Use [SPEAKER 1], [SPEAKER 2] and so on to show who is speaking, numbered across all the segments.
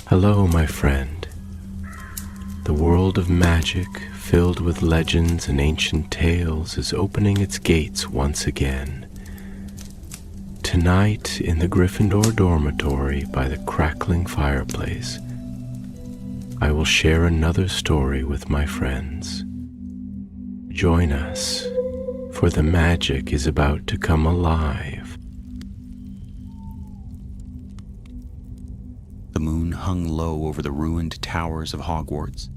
[SPEAKER 1] Hello, my friend. The world of magic, filled with legends and ancient tales, is opening its gates once again. Tonight, in the Gryffindor dormitory by the crackling fireplace, I will share another story with my friends. Join us, for the magic is about to come alive.
[SPEAKER 2] The moon hung low over the ruined towers of Hogwarts,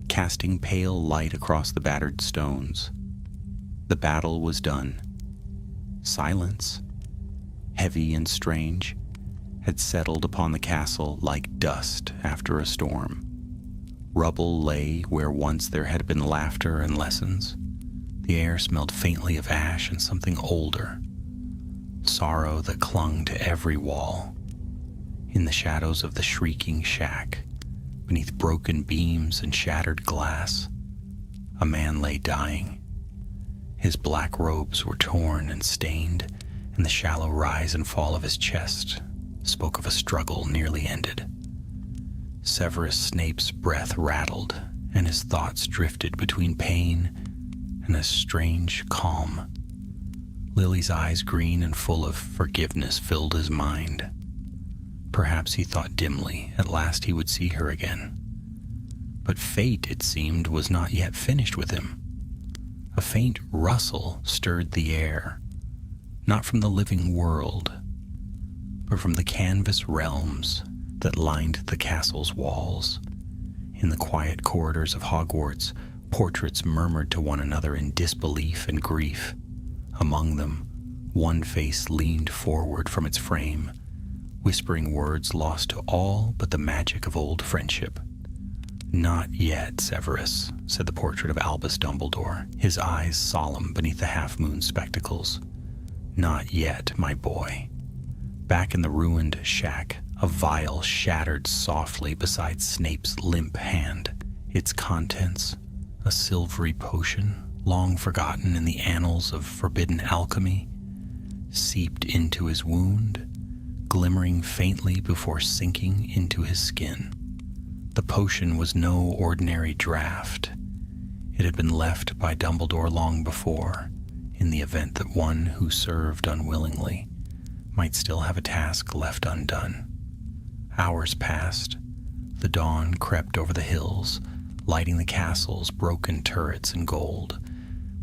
[SPEAKER 2] casting pale light across the battered stones. The battle was done. Silence, heavy and strange, had settled upon the castle like dust after a storm. Rubble lay where once there had been laughter and lessons. The air smelled faintly of ash and something older, sorrow that clung to every wall. In the shadows of the shrieking shack, beneath broken beams and shattered glass, a man lay dying. His black robes were torn and stained, and the shallow rise and fall of his chest spoke of a struggle nearly ended. Severus Snape's breath rattled, and his thoughts drifted between pain and a strange calm. Lily's eyes, green and full of forgiveness, filled his mind. Perhaps he thought dimly at last he would see her again. But fate, it seemed, was not yet finished with him. A faint rustle stirred the air, not from the living world, but from the canvas realms that lined the castle's walls. In the quiet corridors of Hogwarts, portraits murmured to one another in disbelief and grief. Among them, one face leaned forward from its frame, whispering words lost to all but the magic of old friendship. "Not yet, Severus," said the portrait of Albus Dumbledore, his eyes solemn beneath the half-moon spectacles. "Not yet, my boy." Back in the ruined shack, a vial shattered softly beside Snape's limp hand. Its contents, a silvery potion, long forgotten in the annals of forbidden alchemy, seeped into his wound, glimmering faintly before sinking into his skin. The potion was no ordinary draught. It had been left by Dumbledore long before, in the event that one who served unwillingly might still have a task left undone. Hours passed. The dawn crept over the hills, lighting the castle's broken turrets in gold.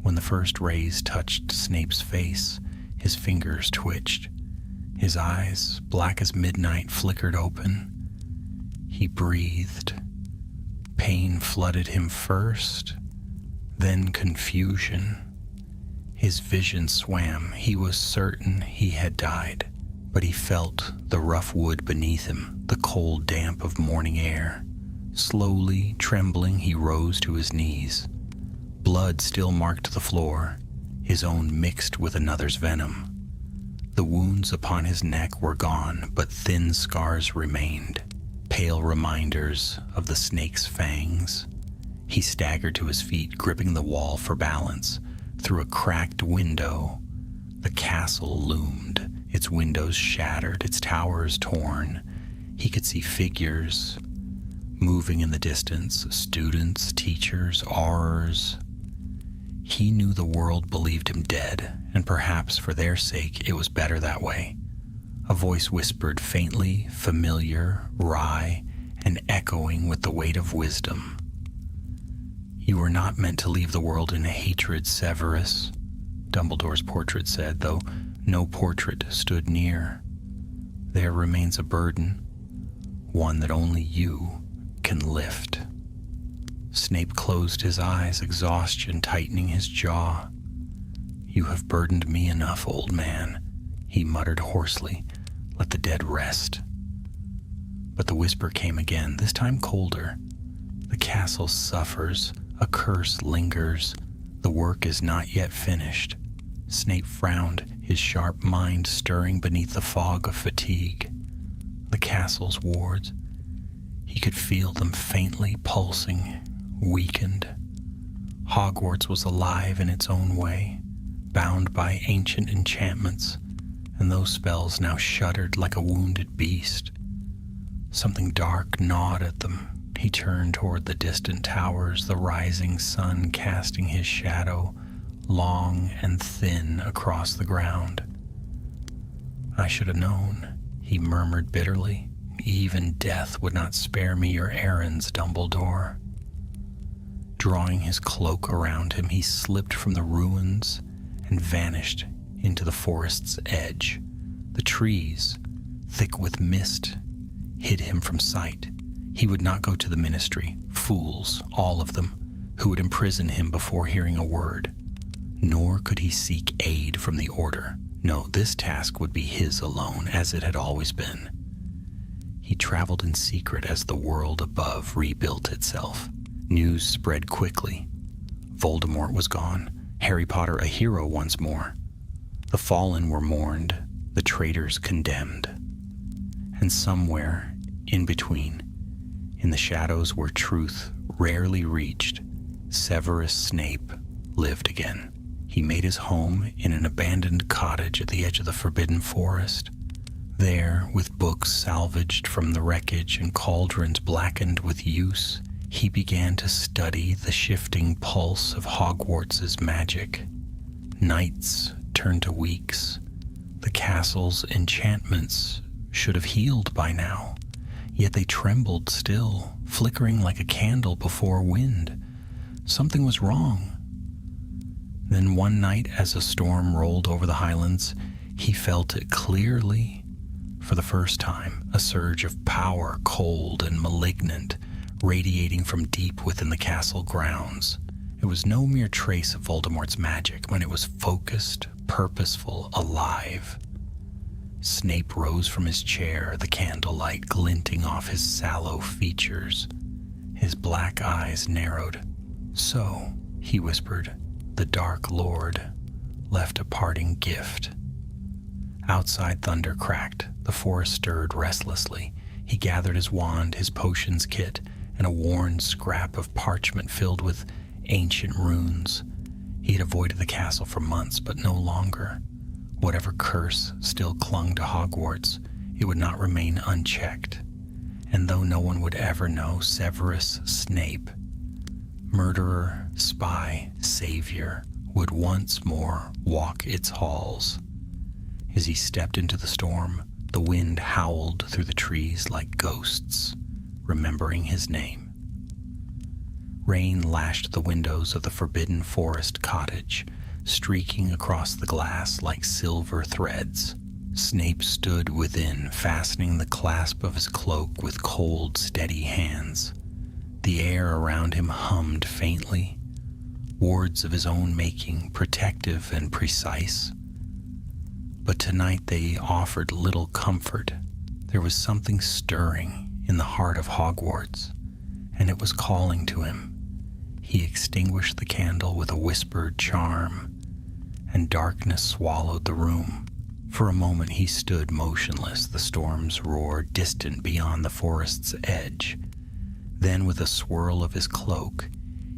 [SPEAKER 2] When the first rays touched Snape's face, his fingers twitched. His eyes, black as midnight, flickered open. He breathed. Pain flooded him first, then confusion. His vision swam. He was certain he had died, but he felt the rough wood beneath him, the cold damp of morning air. Slowly, trembling, he rose to his knees. Blood still marked the floor, his own mixed with another's venom. The wounds upon his neck were gone, but thin scars remained, pale reminders of the snake's fangs. He staggered to his feet, gripping the wall for balance. Through a cracked window, the castle loomed, its windows shattered, its towers torn. He could see figures moving in the distance, students, teachers, aurors. He knew the world believed him dead, and perhaps for their sake it was better that way. A voice whispered faintly, familiar, wry, and echoing with the weight of wisdom. "You were not meant to leave the world in hatred, Severus," Dumbledore's portrait said, though no portrait stood near. "There remains a burden, one that only you can lift." Snape closed his eyes, exhaustion tightening his jaw. "You have burdened me enough, old man," he muttered hoarsely. "Let the dead rest." But the whisper came again, this time colder. "The castle suffers, a curse lingers. The work is not yet finished." Snape frowned, his sharp mind stirring beneath the fog of fatigue. The castle's wards, he could feel them faintly pulsing, weakened. Hogwarts was alive in its own way, bound by ancient enchantments, and those spells now shuddered like a wounded beast. Something dark gnawed at them. He turned toward the distant towers, the rising sun casting his shadow, long and thin, across the ground. "I should have known," he murmured bitterly. "Even death would not spare me your errands, Dumbledore." Drawing his cloak around him, he slipped from the ruins and vanished into the forest's edge. The trees, thick with mist, hid him from sight. He would not go to the ministry, fools, all of them, who would imprison him before hearing a word. Nor could he seek aid from the Order. No, this task would be his alone, as it had always been. He traveled in secret as the world above rebuilt itself. News spread quickly. Voldemort was gone, Harry Potter a hero once more. The fallen were mourned, the traitors condemned. And somewhere in between, in the shadows where truth rarely reached, Severus Snape lived again. He made his home in an abandoned cottage at the edge of the Forbidden Forest. There, with books salvaged from the wreckage and cauldrons blackened with use, he began to study the shifting pulse of Hogwarts' magic. Nights turned to weeks. The castle's enchantments should have healed by now, yet they trembled still, flickering like a candle before wind. Something was wrong. Then one night, as a storm rolled over the highlands, he felt it clearly. For the first time, a surge of power, cold and malignant, radiating from deep within the castle grounds. It was no mere trace of Voldemort's magic when it was focused, purposeful, alive. Snape rose from his chair, the candlelight glinting off his sallow features. His black eyes narrowed. "So," he whispered, "the Dark Lord left a parting gift." Outside, thunder cracked. The forest stirred restlessly. He gathered his wand, his potions kit, and a worn scrap of parchment filled with ancient runes. He had avoided the castle for months, but no longer. Whatever curse still clung to Hogwarts, it would not remain unchecked. And though no one would ever know, Severus Snape, murderer, spy, savior, would once more walk its halls. As he stepped into the storm, the wind howled through the trees like ghosts, remembering his name. Rain lashed the windows of the Forbidden Forest cottage, streaking across the glass like silver threads. Snape stood within, fastening the clasp of his cloak with cold, steady hands. The air around him hummed faintly, words of his own making, protective and precise. But tonight they offered little comfort. There was something stirring in the heart of Hogwarts, and it was calling to him. He extinguished the candle with a whispered charm, and darkness swallowed the room. For a moment he stood motionless, the storm's roar distant beyond the forest's edge. Then, with a swirl of his cloak,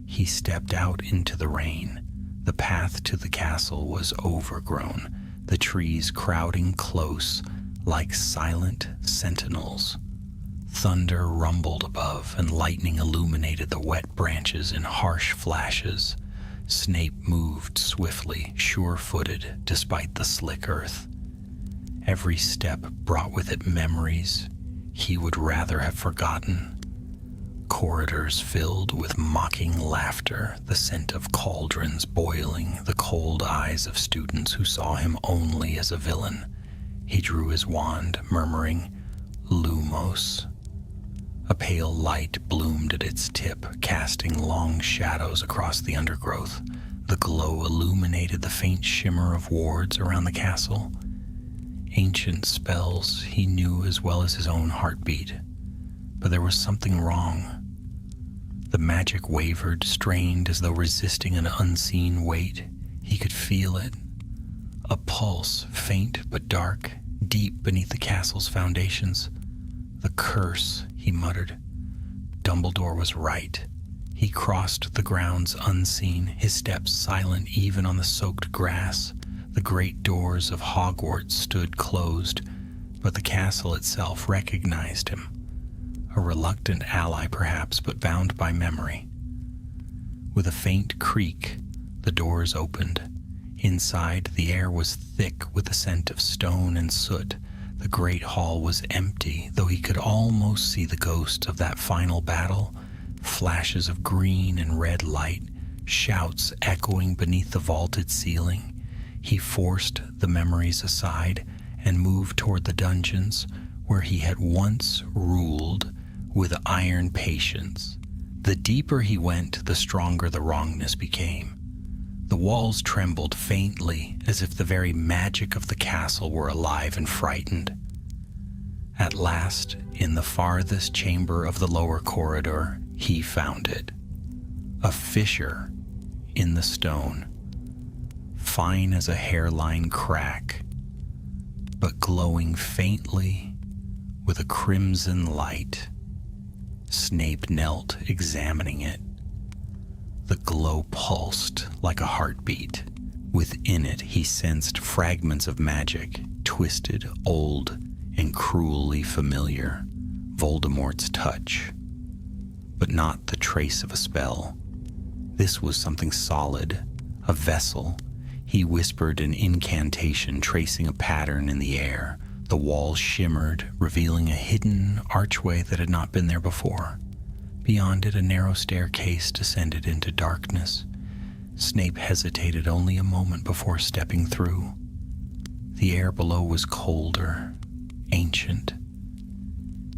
[SPEAKER 2] he stepped out into the rain. The path to the castle was overgrown, the trees crowding close like silent sentinels. Thunder rumbled above, and lightning illuminated the wet branches in harsh flashes. Snape moved swiftly, sure-footed, despite the slick earth. Every step brought with it memories he would rather have forgotten. Corridors filled with mocking laughter, the scent of cauldrons boiling, the cold eyes of students who saw him only as a villain. He drew his wand, murmuring, "Lumos." A pale light bloomed at its tip, casting long shadows across the undergrowth. The glow illuminated the faint shimmer of wards around the castle. Ancient spells he knew as well as his own heartbeat. But there was something wrong. The magic wavered, strained as though resisting an unseen weight. He could feel it. A pulse, faint but dark, deep beneath the castle's foundations. "The curse," he muttered. Dumbledore was right. He crossed the grounds unseen, his steps silent even on the soaked grass. The great doors of Hogwarts stood closed, but the castle itself recognized him. a reluctant ally perhaps, but bound by memory. With a faint creak, the doors opened. Inside, the air was thick with the scent of stone and soot. The great hall was empty, though he could almost see the ghosts of that final battle, flashes of green and red light, shouts echoing beneath the vaulted ceiling. He forced the memories aside and moved toward the dungeons where he had once ruled with iron patience. The deeper he went, the stronger the wrongness became. The walls trembled faintly, as if the very magic of the castle were alive and frightened. At last, in the farthest chamber of the lower corridor, he found it. A fissure in the stone, fine as a hairline crack, but glowing faintly with a crimson light. Snape knelt, examining it. The glow pulsed like a heartbeat. Within it, he sensed fragments of magic, twisted, old, and cruelly familiar. Voldemort's touch, but not the trace of a spell. This was something solid, a vessel. He whispered an incantation, tracing a pattern in the air. The walls shimmered, revealing a hidden archway that had not been there before. Beyond it, a narrow staircase descended into darkness. Snape hesitated only a moment before stepping through. The air below was colder, ancient.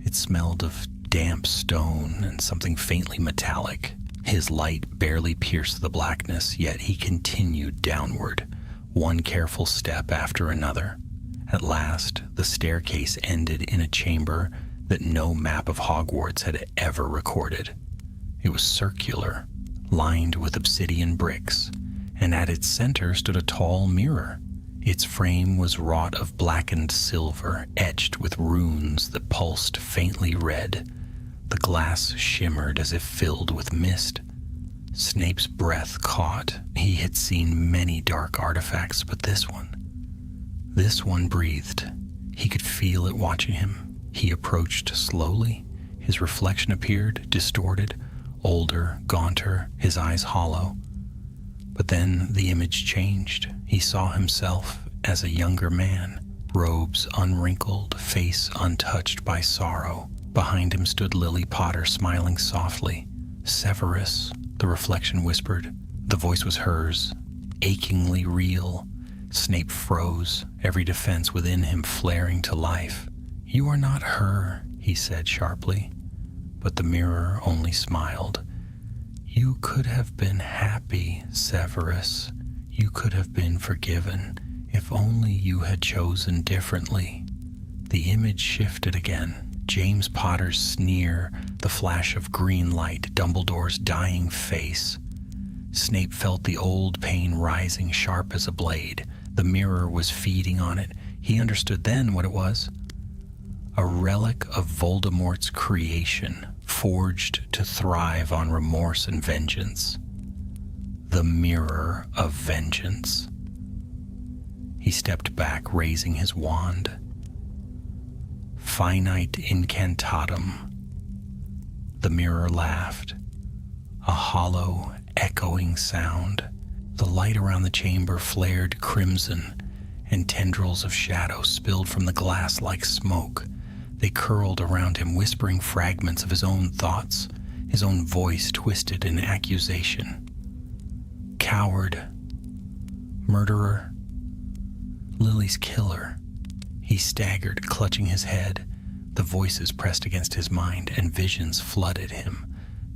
[SPEAKER 2] It smelled of damp stone and something faintly metallic. His light barely pierced the blackness, yet he continued downward, one careful step after another. At last, the staircase ended in a chamber that no map of Hogwarts had ever recorded. It was circular, lined with obsidian bricks, and at its center stood a tall mirror. Its frame was wrought of blackened silver, etched with runes that pulsed faintly red. The glass shimmered as if filled with mist. Snape's breath caught. He had seen many dark artifacts, but this one breathed. He could feel it watching him. He approached slowly. His reflection appeared, distorted, older, gaunter, his eyes hollow. But then the image changed. He saw himself as a younger man, robes unwrinkled, face untouched by sorrow. Behind him stood Lily Potter, smiling softly. "Severus," the reflection whispered. The voice was hers, achingly real. Snape froze, every defense within him flaring to life. "You are not her," he said sharply. But the mirror only smiled. "You could have been happy, Severus. You could have been forgiven, if only you had chosen differently." The image shifted again. James Potter's sneer, the flash of green light, Dumbledore's dying face. Snape felt the old pain rising sharp as a blade. The mirror was feeding on it. He understood then what it was. A relic of Voldemort's creation, forged to thrive on remorse and vengeance. The Mirror of Vengeance. He stepped back, raising his wand. "Finite incantatum." The mirror laughed, a hollow, echoing sound. The light around the chamber flared crimson, and tendrils of shadow spilled from the glass like smoke. They curled around him, whispering fragments of his own thoughts, his own voice twisted in accusation. "Coward. Murderer. Lily's killer." He staggered, clutching his head. The voices pressed against his mind, and visions flooded him.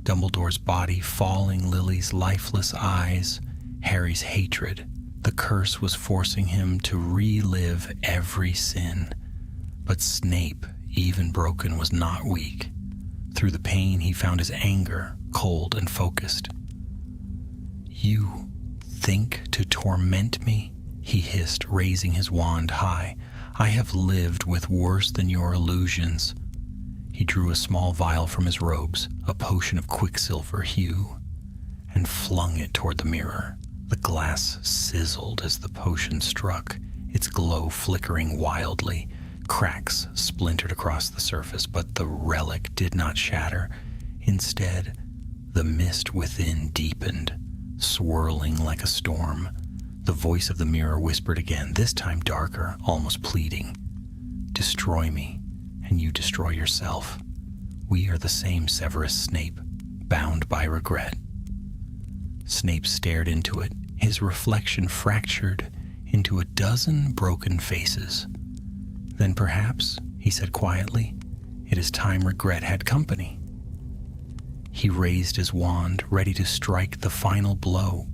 [SPEAKER 2] Dumbledore's body falling, Lily's lifeless eyes, Harry's hatred. The curse was forcing him to relive every sin. But Snape, even broken, was not weak. Through the pain, he found his anger, cold and focused. "You think to torment me?" he hissed, raising his wand high. "I have lived with worse than your illusions." He drew a small vial from his robes, a potion of quicksilver hue, and flung it toward the mirror. The glass sizzled as the potion struck, its glow flickering wildly. Cracks splintered across the surface, but the relic did not shatter. Instead, the mist within deepened, swirling like a storm. The voice of the mirror whispered again, this time darker, almost pleading. Destroy me, and you destroy yourself. We are the same Severus Snape, bound by regret. Snape stared into it, his reflection fractured into a dozen broken faces. Then perhaps, he said quietly, it is time regret had company. He raised his wand, ready to strike the final blow.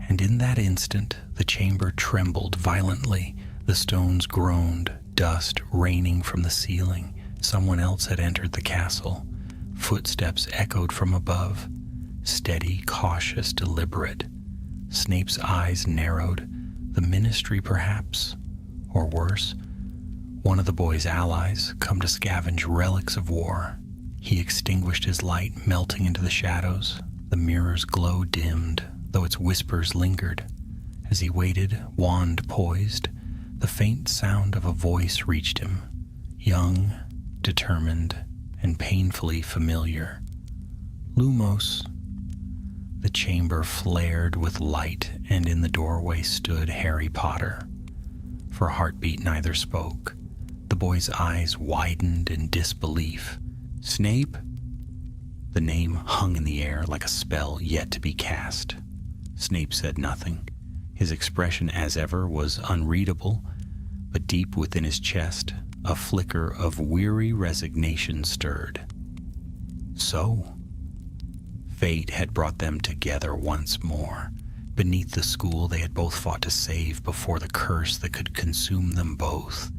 [SPEAKER 2] And in that instant, the chamber trembled violently. The stones groaned, dust raining from the ceiling. Someone else had entered the castle. Footsteps echoed from above. Steady, cautious, deliberate. Snape's eyes narrowed. The Ministry, perhaps, or worse, one of the boy's allies, come to scavenge relics of war. He extinguished his light, melting into the shadows. The mirror's glow dimmed, though its whispers lingered. As he waited, wand poised, the faint sound of a voice reached him. Young, determined, and painfully familiar. Lumos. The chamber flared with light, and in the doorway stood Harry Potter. For a heartbeat, neither spoke. The boy's eyes widened in disbelief. Snape? The name hung in the air like a spell yet to be cast. Snape said nothing. His expression, as ever, was unreadable, but deep within his chest, a flicker of weary resignation stirred. So, fate had brought them together once more, beneath the school they had both fought to save before the curse that could consume them both.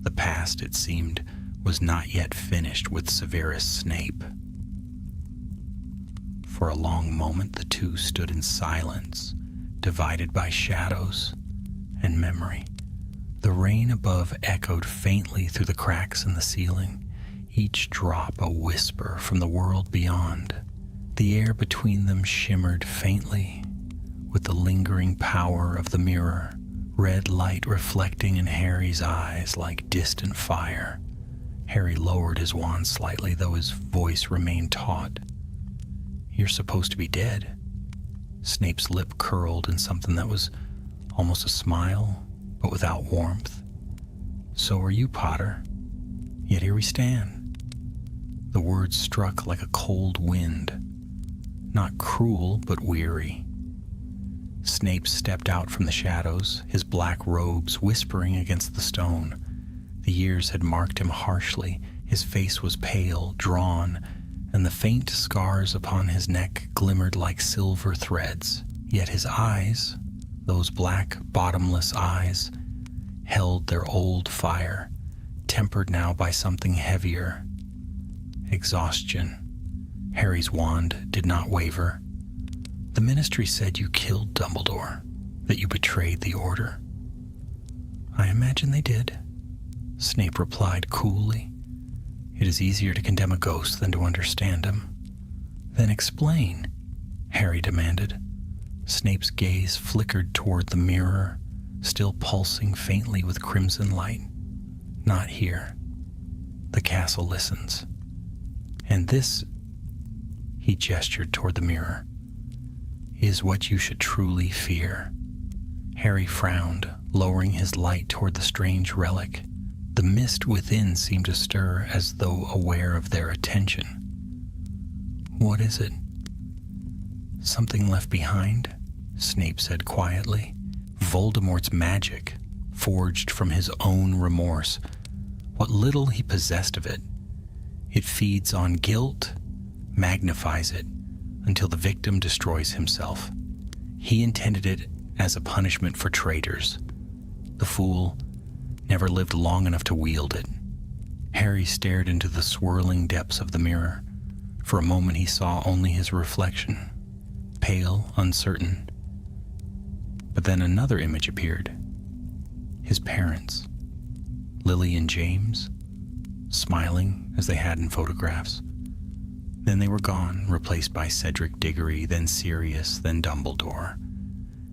[SPEAKER 2] The past, it seemed, was not yet finished with Severus Snape. For a long moment, the two stood in silence, divided by shadows and memory. The rain above echoed faintly through the cracks in the ceiling, each drop a whisper from the world beyond. The air between them shimmered faintly with the lingering power of the mirror, red light reflecting in Harry's eyes like distant fire. Harry lowered his wand slightly, though his voice remained taut. You're supposed to be dead. Snape's lip curled in something that was almost a smile, but without warmth. So are you, Potter. Yet here we stand. The words struck like a cold wind, not cruel, but weary. Snape stepped out from the shadows, his black robes whispering against the stone. The years had marked him harshly. His face was pale, drawn, and the faint scars upon his neck glimmered like silver threads. Yet his eyes, those black, bottomless eyes, held their old fire, tempered now by something heavier. Exhaustion. Harry's wand did not waver. The Ministry said you killed Dumbledore, that you betrayed the Order. I imagine they did, Snape replied coolly. It is easier to condemn a ghost than to understand him. Then explain, Harry demanded. Snape's gaze flickered toward the mirror, still pulsing faintly with crimson light. Not here. The castle listens. And this, he gestured toward the mirror, is what you should truly fear. Harry frowned, lowering his light toward the strange relic. The mist within seemed to stir as though aware of their attention. What is it? Something left behind? Snape said quietly. Voldemort's magic, forged from his own remorse. What little he possessed of it. It feeds on guilt, magnifies it, until the victim destroys himself. He intended it as a punishment for traitors. The fool never lived long enough to wield it. Harry stared into the swirling depths of the mirror. For a moment he saw only his reflection, pale, uncertain. But then another image appeared. His parents, Lily and James, smiling as they had in photographs. Then they were gone, replaced by Cedric Diggory, then Sirius, then Dumbledore.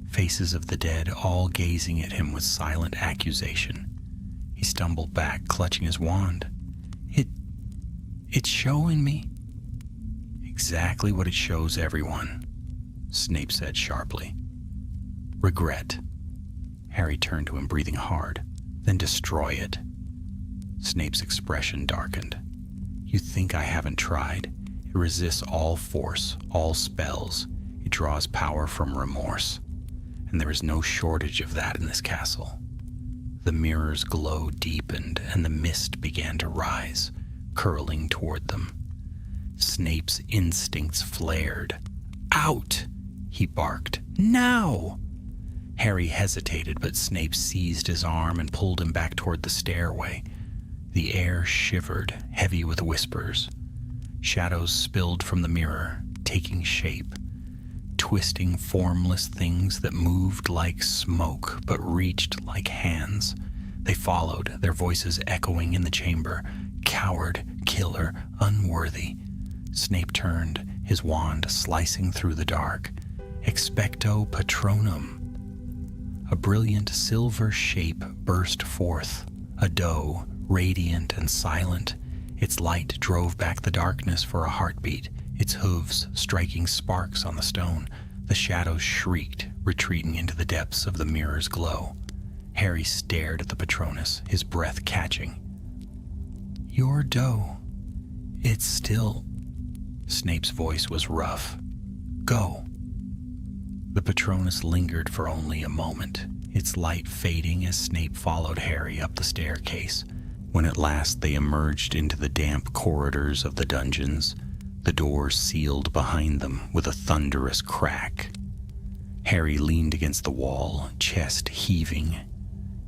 [SPEAKER 2] Faces of the dead, all gazing at him with silent accusation. He stumbled back, clutching his wand. It's showing me. Exactly what it shows everyone, Snape said sharply. Regret. Harry turned to him, breathing hard. Then destroy it. Snape's expression darkened. You think I haven't tried? It resists all force, all spells. It draws power from remorse. And there is no shortage of that in this castle. The mirror's glow deepened, and the mist began to rise, curling toward them. Snape's instincts flared. Out! He barked. Now! Harry hesitated, but Snape seized his arm and pulled him back toward the stairway. The air shivered, heavy with whispers. Shadows spilled from the mirror, taking shape, twisting formless things that moved like smoke but reached like hands. They followed, their voices echoing in the chamber. Coward, killer, unworthy. Snape turned, his wand slicing through the dark. Expecto Patronum. A brilliant silver shape burst forth, a doe, radiant and silent. Its light drove back the darkness for a heartbeat, its hooves striking sparks on the stone. The shadows shrieked, retreating into the depths of the mirror's glow. Harry stared at the Patronus, his breath catching. Your doe. It's still... Snape's voice was rough. Go. The Patronus lingered for only a moment, its light fading as Snape followed Harry up the staircase. When at last they emerged into the damp corridors of the dungeons, the doors sealed behind them with a thunderous crack. Harry leaned against the wall, chest heaving.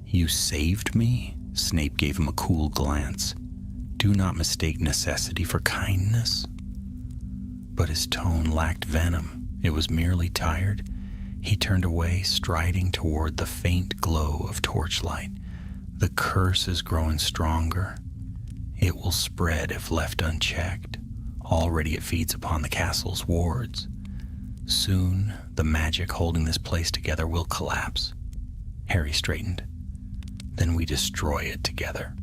[SPEAKER 2] You saved me? Snape gave him a cool glance. Do not mistake necessity for kindness. But his tone lacked venom. It was merely tired. He turned away, striding toward the faint glow of torchlight. The curse is growing stronger. It will spread if left unchecked. Already it feeds upon the castle's wards. Soon, the magic holding this place together will collapse. Harry straightened. Then we destroy it together.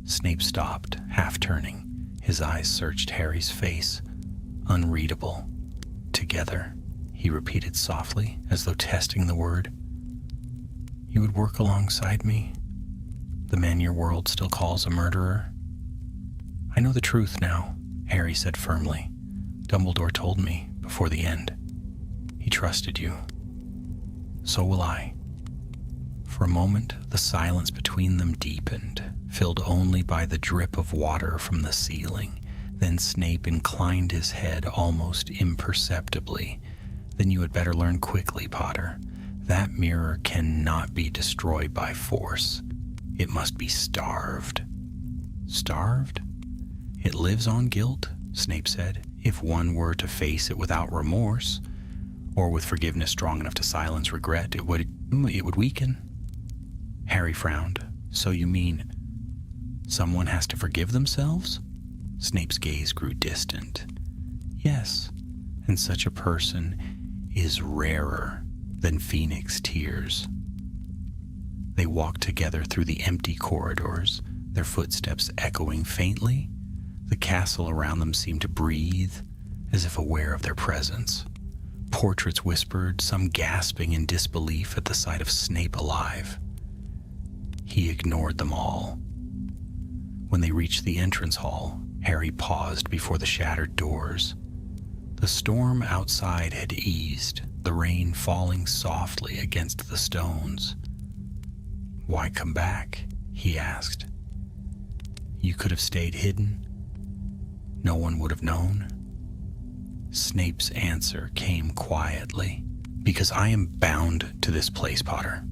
[SPEAKER 2] Snape stopped, half turning. His eyes searched Harry's face. Unreadable. Together, he repeated softly, as though testing the word. You would work alongside me? The man your world still calls a murderer? I know the truth now, Harry said firmly. Dumbledore told me before the end. He trusted you. So will I. For a moment, the silence between them deepened, filled only by the drip of water from the ceiling. Then Snape inclined his head almost imperceptibly. Then you had better learn quickly, Potter. That mirror cannot be destroyed by force. It must be starved. Starved? It lives on guilt, Snape said, if one were to face it without remorse, or with forgiveness strong enough to silence regret, it would weaken. Harry frowned. So you mean someone has to forgive themselves? Snape's gaze grew distant. Yes, and such a person is rarer than phoenix tears. They walked together through the empty corridors, their footsteps echoing faintly. The castle around them seemed to breathe, as if aware of their presence. Portraits whispered, some gasping in disbelief at the sight of Snape alive. He ignored them all. When they reached the entrance hall, Harry paused before the shattered doors. The storm outside had eased, the rain falling softly against the stones. Why come back? He asked. You could have stayed hidden. No one would have known. Snape's answer came quietly. Because I am bound to this place, Potter.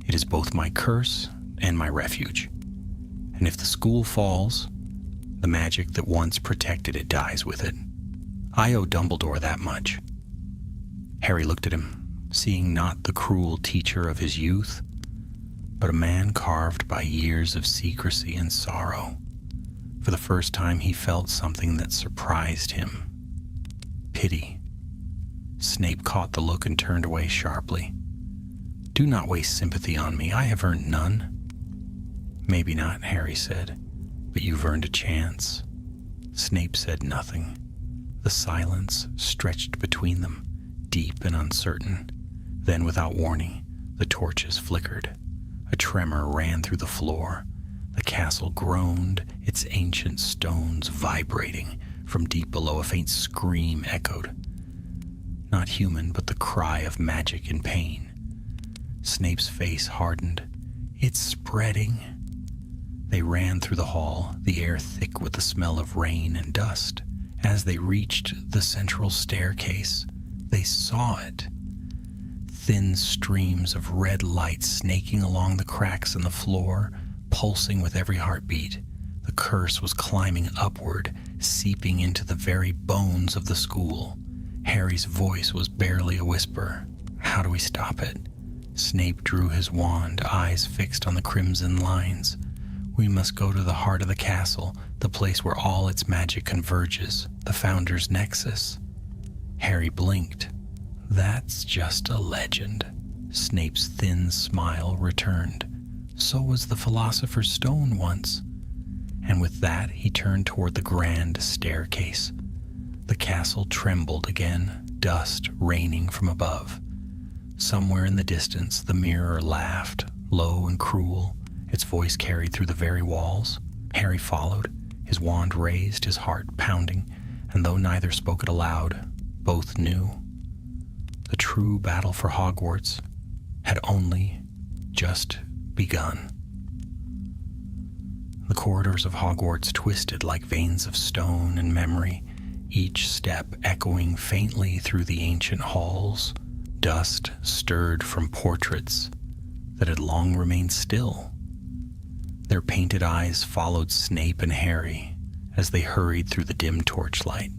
[SPEAKER 2] It is both my curse and my refuge. And if the school falls, the magic that once protected it dies with it. I owe Dumbledore that much. Harry looked at him, seeing not the cruel teacher of his youth, but a man carved by years of secrecy and sorrow. For the first time, he felt something that surprised him. Pity. Snape caught the look and turned away sharply. Do not waste sympathy on me. I have earned none. "Maybe not," Harry said, "but you've earned a chance." Snape said nothing. The silence stretched between them, deep and uncertain. Then, without warning, the torches flickered. A tremor ran through the floor. The castle groaned, its ancient stones vibrating. From deep below, a faint scream echoed. Not human, but the cry of magic and pain. Snape's face hardened. "It's spreading." They ran through the hall, the air thick with the smell of rain and dust. As they reached the central staircase, they saw it. Thin streams of red light snaking along the cracks in the floor, pulsing with every heartbeat. The curse was climbing upward, seeping into the very bones of the school. Harry's voice was barely a whisper. "How do we stop it?" Snape drew his wand, eyes fixed on the crimson lines. "We must go to the heart of the castle, the place where all its magic converges, the Founder's Nexus." Harry blinked. "That's just a legend." Snape's thin smile returned. "So was the Philosopher's Stone once." And with that, he turned toward the grand staircase. The castle trembled again, dust raining from above. Somewhere in the distance, the mirror laughed, low and cruel. Its voice carried through the very walls. Harry followed, his wand raised, his heart pounding, and though neither spoke it aloud, both knew. The true battle for Hogwarts had only just begun. The corridors of Hogwarts twisted like veins of stone and memory, each step echoing faintly through the ancient halls. Dust stirred from portraits that had long remained still. Their painted eyes followed Snape and Harry as they hurried through the dim torchlight.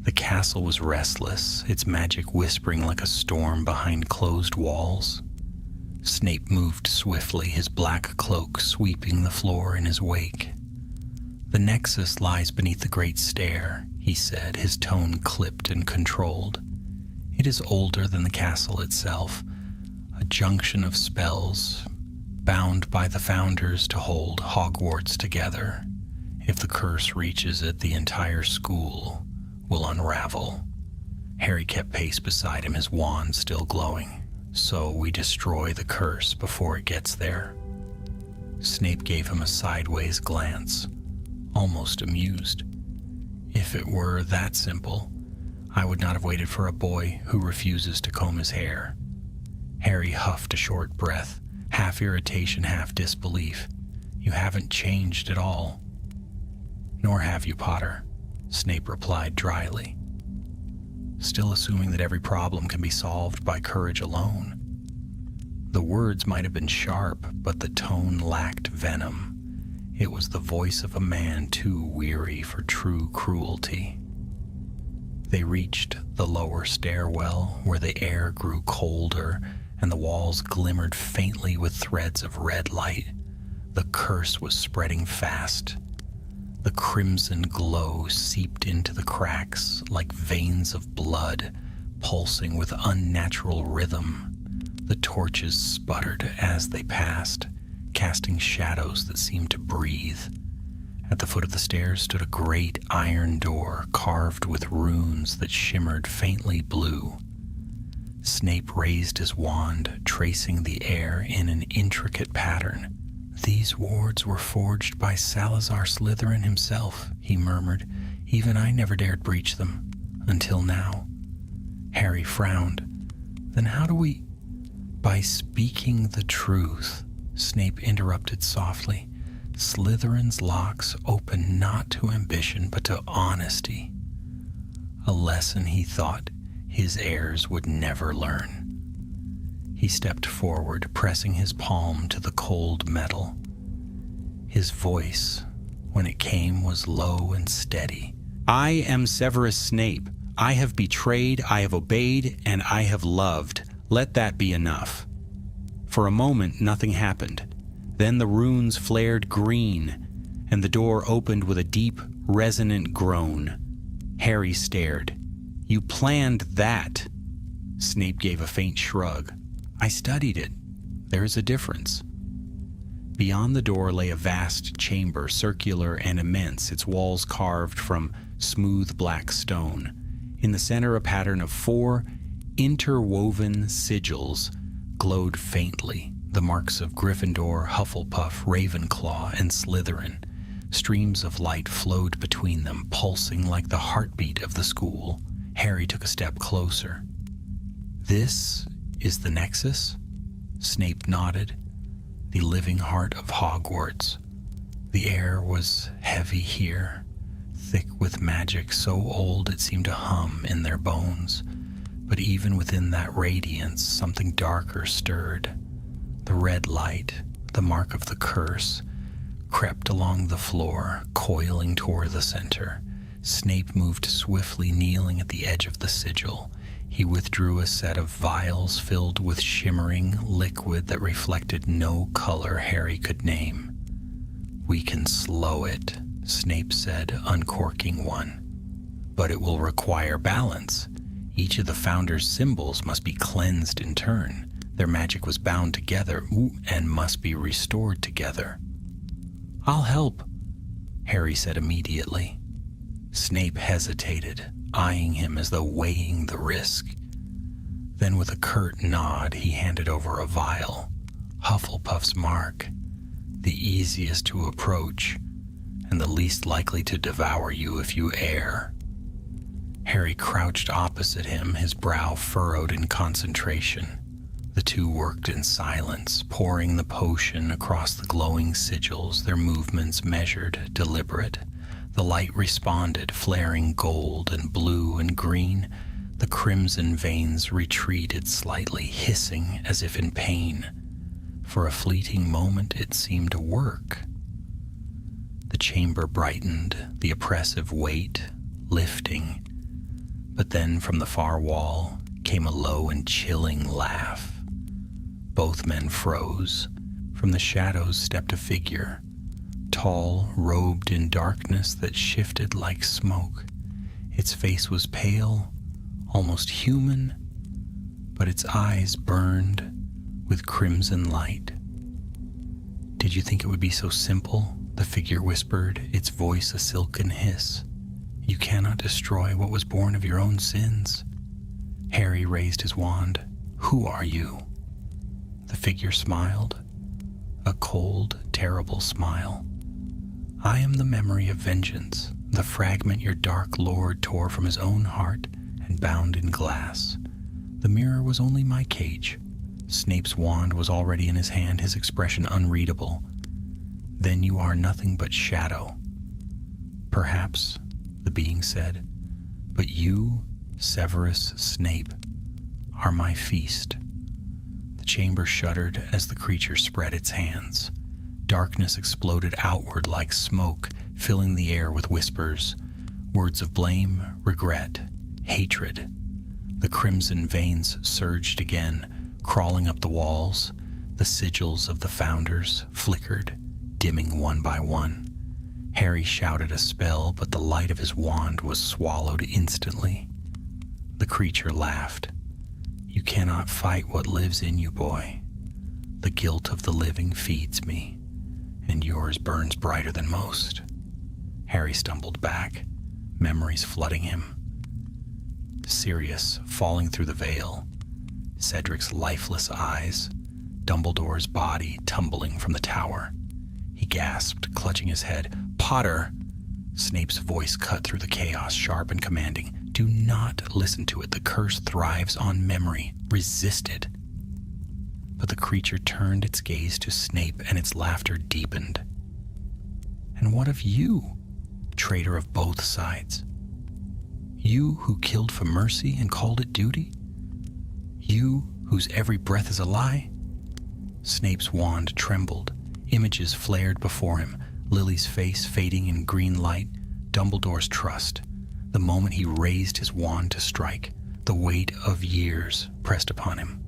[SPEAKER 2] The castle was restless, its magic whispering like a storm behind closed walls. Snape moved swiftly, his black cloak sweeping the floor in his wake. "The Nexus lies beneath the great stair," he said, his tone clipped and controlled. "It is older than the castle itself, a junction of spells, bound by the Founders to hold Hogwarts together. If the curse reaches it, the entire school will unravel." Harry kept pace beside him, his wand still glowing. "So we destroy the curse before it gets there." Snape gave him a sideways glance, almost amused. "If it were that simple, I would not have waited for a boy who refuses to comb his hair." Harry huffed a short breath, half irritation, half disbelief. "You haven't changed at all." "Nor have you, Potter," Snape replied dryly. "Still assuming that every problem can be solved by courage alone." The words might have been sharp, but the tone lacked venom. It was the voice of a man too weary for true cruelty. They reached the lower stairwell, where the air grew colder and the walls glimmered faintly with threads of red light. The curse was spreading fast. The crimson glow seeped into the cracks like veins of blood, pulsing with unnatural rhythm. The torches sputtered as they passed, casting shadows that seemed to breathe. At the foot of the stairs stood a great iron door carved with runes that shimmered faintly blue. Snape raised his wand, tracing the air in an intricate pattern. "These wards were forged by Salazar Slytherin himself," he murmured. "Even I never dared breach them, until now." Harry frowned. "Then how do we—" "By speaking the truth," Snape interrupted softly. "Slytherin's locks open not to ambition, but to honesty." A lesson he thought his heirs would never learn. He stepped forward, pressing his palm to the cold metal. His voice, when it came, was low and steady. "I am Severus Snape. I have betrayed, I have obeyed, and I have loved. Let that be enough." For a moment, nothing happened. Then the runes flared green, and the door opened with a deep, resonant groan. Harry stared. "You planned that." Snape gave a faint shrug. "I studied it. There is a difference." Beyond the door lay a vast chamber, circular and immense, its walls carved from smooth black stone. In the center, a pattern of 4 interwoven sigils glowed faintly, the marks of Gryffindor, Hufflepuff, Ravenclaw, and Slytherin. Streams of light flowed between them, pulsing like the heartbeat of the school. Harry took a step closer. "This is the Nexus?" Snape nodded. "The living heart of Hogwarts." The air was heavy here, thick with magic so old it seemed to hum in their bones. But even within that radiance, something darker stirred. The red light, the mark of the curse, crept along the floor, coiling toward the center. Snape moved swiftly, kneeling at the edge of the sigil. He withdrew a set of vials filled with shimmering liquid that reflected no color Harry could name. "We can slow it," Snape said, uncorking one. "But it will require balance. Each of the Founder's symbols must be cleansed in turn. Their magic was bound together and must be restored together." "I'll help," Harry said immediately. Snape hesitated, eyeing him as though weighing the risk. Then with a curt nod, he handed over a vial. Hufflepuff's mark, the easiest to approach, and the least likely to devour you if you err. Harry crouched opposite him, his brow furrowed in concentration. The two worked in silence, pouring the potion across the glowing sigils, their movements measured, deliberate. The light responded, flaring gold and blue and green. The crimson veins retreated slightly, hissing as if in pain. For a fleeting moment, it seemed to work. The chamber brightened, the oppressive weight lifting. But then from the far wall came a low and chilling laugh. Both men froze. From the shadows stepped a figure, tall, robed in darkness that shifted like smoke. Its face was pale, almost human, but its eyes burned with crimson light. "Did you think it would be so simple?" the figure whispered, its voice a silken hiss. "You cannot destroy what was born of your own sins." Harry raised his wand. "Who are you?" The figure smiled, a cold, terrible smile. "I am the memory of vengeance, the fragment your dark lord tore from his own heart and bound in glass. The mirror was only my cage." Snape's wand was already in his hand, his expression unreadable. "Then you are nothing but shadow." "Perhaps," the being said, "but you, Severus Snape, are my feast." The chamber shuddered as the creature spread its hands. Darkness exploded outward like smoke, filling the air with whispers, words of blame, regret, hatred. The crimson veins surged again, crawling up the walls. The sigils of the Founders flickered, dimming one by one. Harry shouted a spell, but the light of his wand was swallowed instantly. The creature laughed. "You cannot fight what lives in you, boy. The guilt of the living feeds me, and yours burns brighter than most." Harry stumbled back, memories flooding him. Sirius falling through the veil, Cedric's lifeless eyes, Dumbledore's body tumbling from the tower. He gasped, clutching his head. "Potter!" Snape's voice cut through the chaos, sharp and commanding. "Do not listen to it. The curse thrives on memory. Resist it." But the creature turned its gaze to Snape, and its laughter deepened. "And what of you, traitor of both sides? You who killed for mercy and called it duty? You whose every breath is a lie?" Snape's wand trembled. Images flared before him, Lily's face fading in green light, Dumbledore's trust. The moment he raised his wand to strike, the weight of years pressed upon him.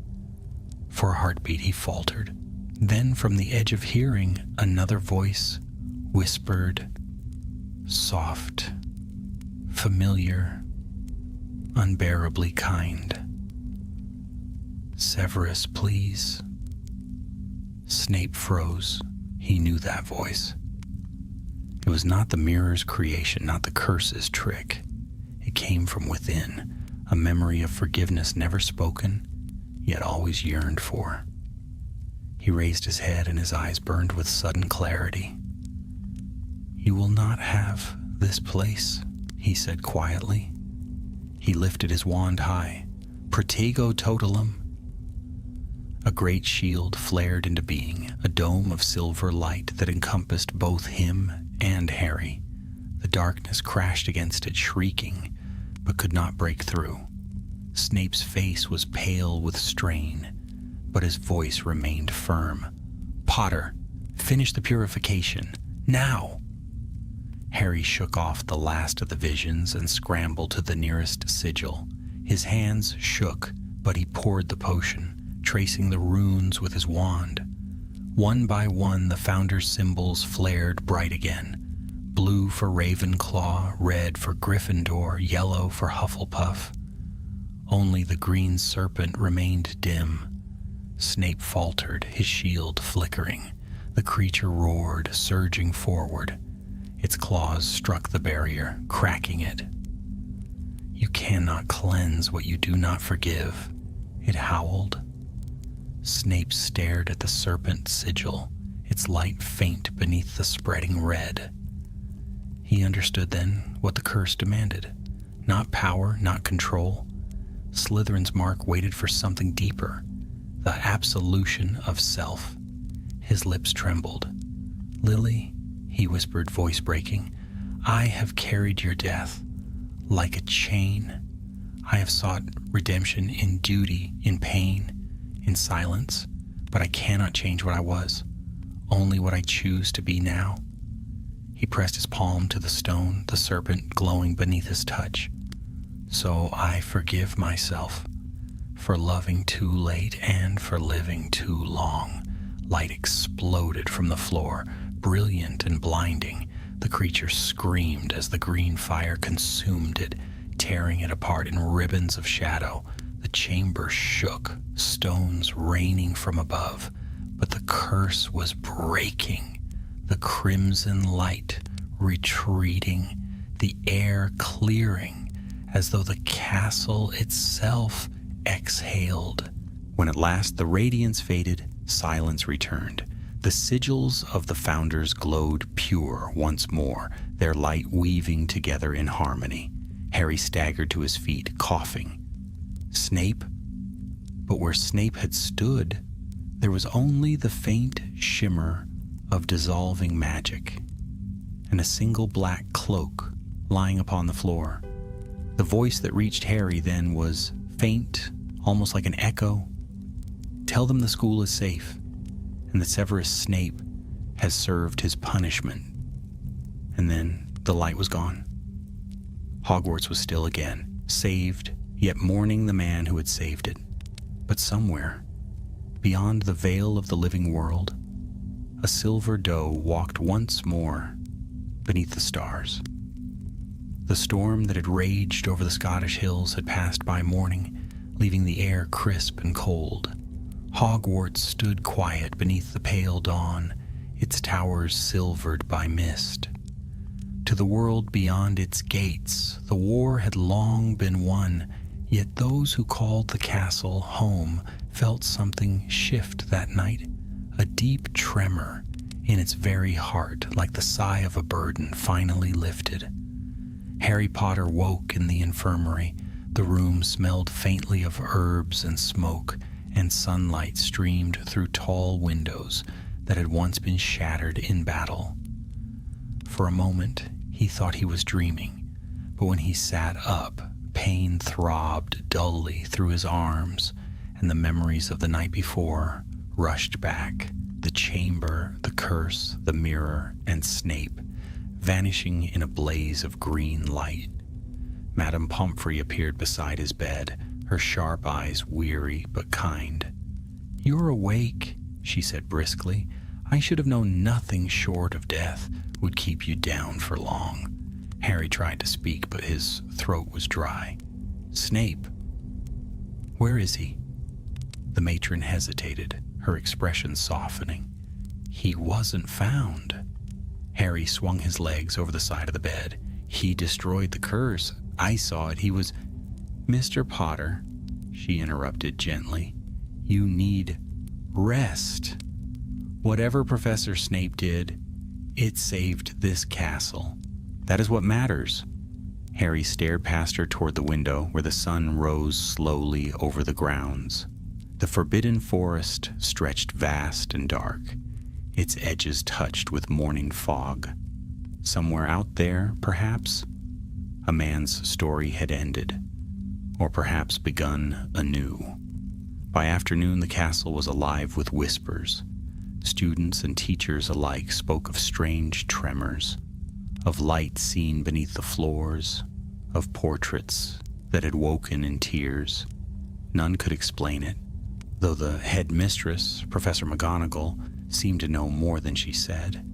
[SPEAKER 2] For a heartbeat he faltered. Then from the edge of hearing, another voice whispered, soft, familiar, unbearably kind. "Severus, please." Snape froze. He knew that voice. It was not the mirror's creation, not the curse's trick. It came from within, a memory of forgiveness never spoken, yet always yearned for. He raised his head and his eyes burned with sudden clarity. "You will not have this place," he said quietly. He lifted his wand high. "Protego totalum." A great shield flared into being, a dome of silver light that encompassed both him and Harry. The darkness crashed against it, shrieking, but could not break through. Snape's face was pale with strain, but his voice remained firm. "Potter, finish the purification, now!" Harry shook off the last of the visions and scrambled to the nearest sigil. His hands shook, but he poured the potion, tracing the runes with his wand. One by one, the Founder's symbols flared bright again. Blue for Ravenclaw, red for Gryffindor, yellow for Hufflepuff. Only the green serpent remained dim. Snape faltered, his shield flickering. The creature roared, surging forward. Its claws struck the barrier, cracking it. "You cannot cleanse what you do not forgive," it howled. Snape stared at the serpent sigil, its light faint beneath the spreading red. He understood then what the curse demanded. Not power, not control. Slytherin's mark waited for something deeper, the absolution of self. His lips trembled. "Lily," he whispered, voice breaking, "I have carried your death like a chain. I have sought redemption in duty, in pain, in silence, but I cannot change what I was, only what I choose to be now." He pressed his palm to the stone, the serpent glowing beneath his touch. "So I forgive myself for loving too late and for living too long." Light exploded from the floor, brilliant and blinding. The creature screamed as the green fire consumed it, tearing it apart in ribbons of shadow. The chamber shook, stones raining from above, but the curse was breaking. The crimson light retreating, the air clearing, as though the castle itself exhaled. When at last the radiance faded, silence returned. The sigils of the Founders glowed pure once more, their light weaving together in harmony. Harry staggered to his feet, coughing. Snape? But where Snape had stood, there was only the faint shimmer of dissolving magic, and a single black cloak lying upon the floor. The voice that reached Harry then was faint, almost like an echo. "Tell them the school is safe, and that Severus Snape has served his punishment." And then the light was gone. Hogwarts was still again, saved, yet mourning the man who had saved it. But somewhere, beyond the veil of the living world, a silver doe walked once more beneath the stars. The storm that had raged over the Scottish hills had passed by morning, leaving the air crisp and cold. Hogwarts stood quiet beneath the pale dawn, its towers silvered by mist. To the world beyond its gates, the war had long been won, yet those who called the castle home felt something shift that night, a deep tremor in its very heart, like the sigh of a burden finally lifted. Harry Potter woke in the infirmary. The room smelled faintly of herbs and smoke, and sunlight streamed through tall windows that had once been shattered in battle. For a moment, he thought he was dreaming, but when he sat up, pain throbbed dully through his arms, and the memories of the night before rushed back. The chamber, the curse, the mirror, and Snape, vanishing in a blaze of green light. Madame Pomfrey appeared beside his bed, her sharp eyes weary but kind. "You're awake," she said briskly. "I should have known nothing short of death would keep you down for long." Harry tried to speak, but his throat was dry. "Snape, where is he?" The matron hesitated, her expression softening. He wasn't found. Harry swung his legs over the side of the bed. He destroyed the curse. I saw it. He was... Mr. Potter, she interrupted gently, you need rest. Whatever Professor Snape did, it saved this castle. That is what matters. Harry stared past her toward the window where the sun rose slowly over the grounds. The forbidden forest stretched vast and dark, its edges touched with morning fog. Somewhere out there, perhaps, a man's story had ended, or perhaps begun anew. By afternoon, the castle was alive with whispers. Students and teachers alike spoke of strange tremors, of light seen beneath the floors, of portraits that had woken in tears. None could explain it, though the headmistress, Professor McGonagall, seemed to know more than she said.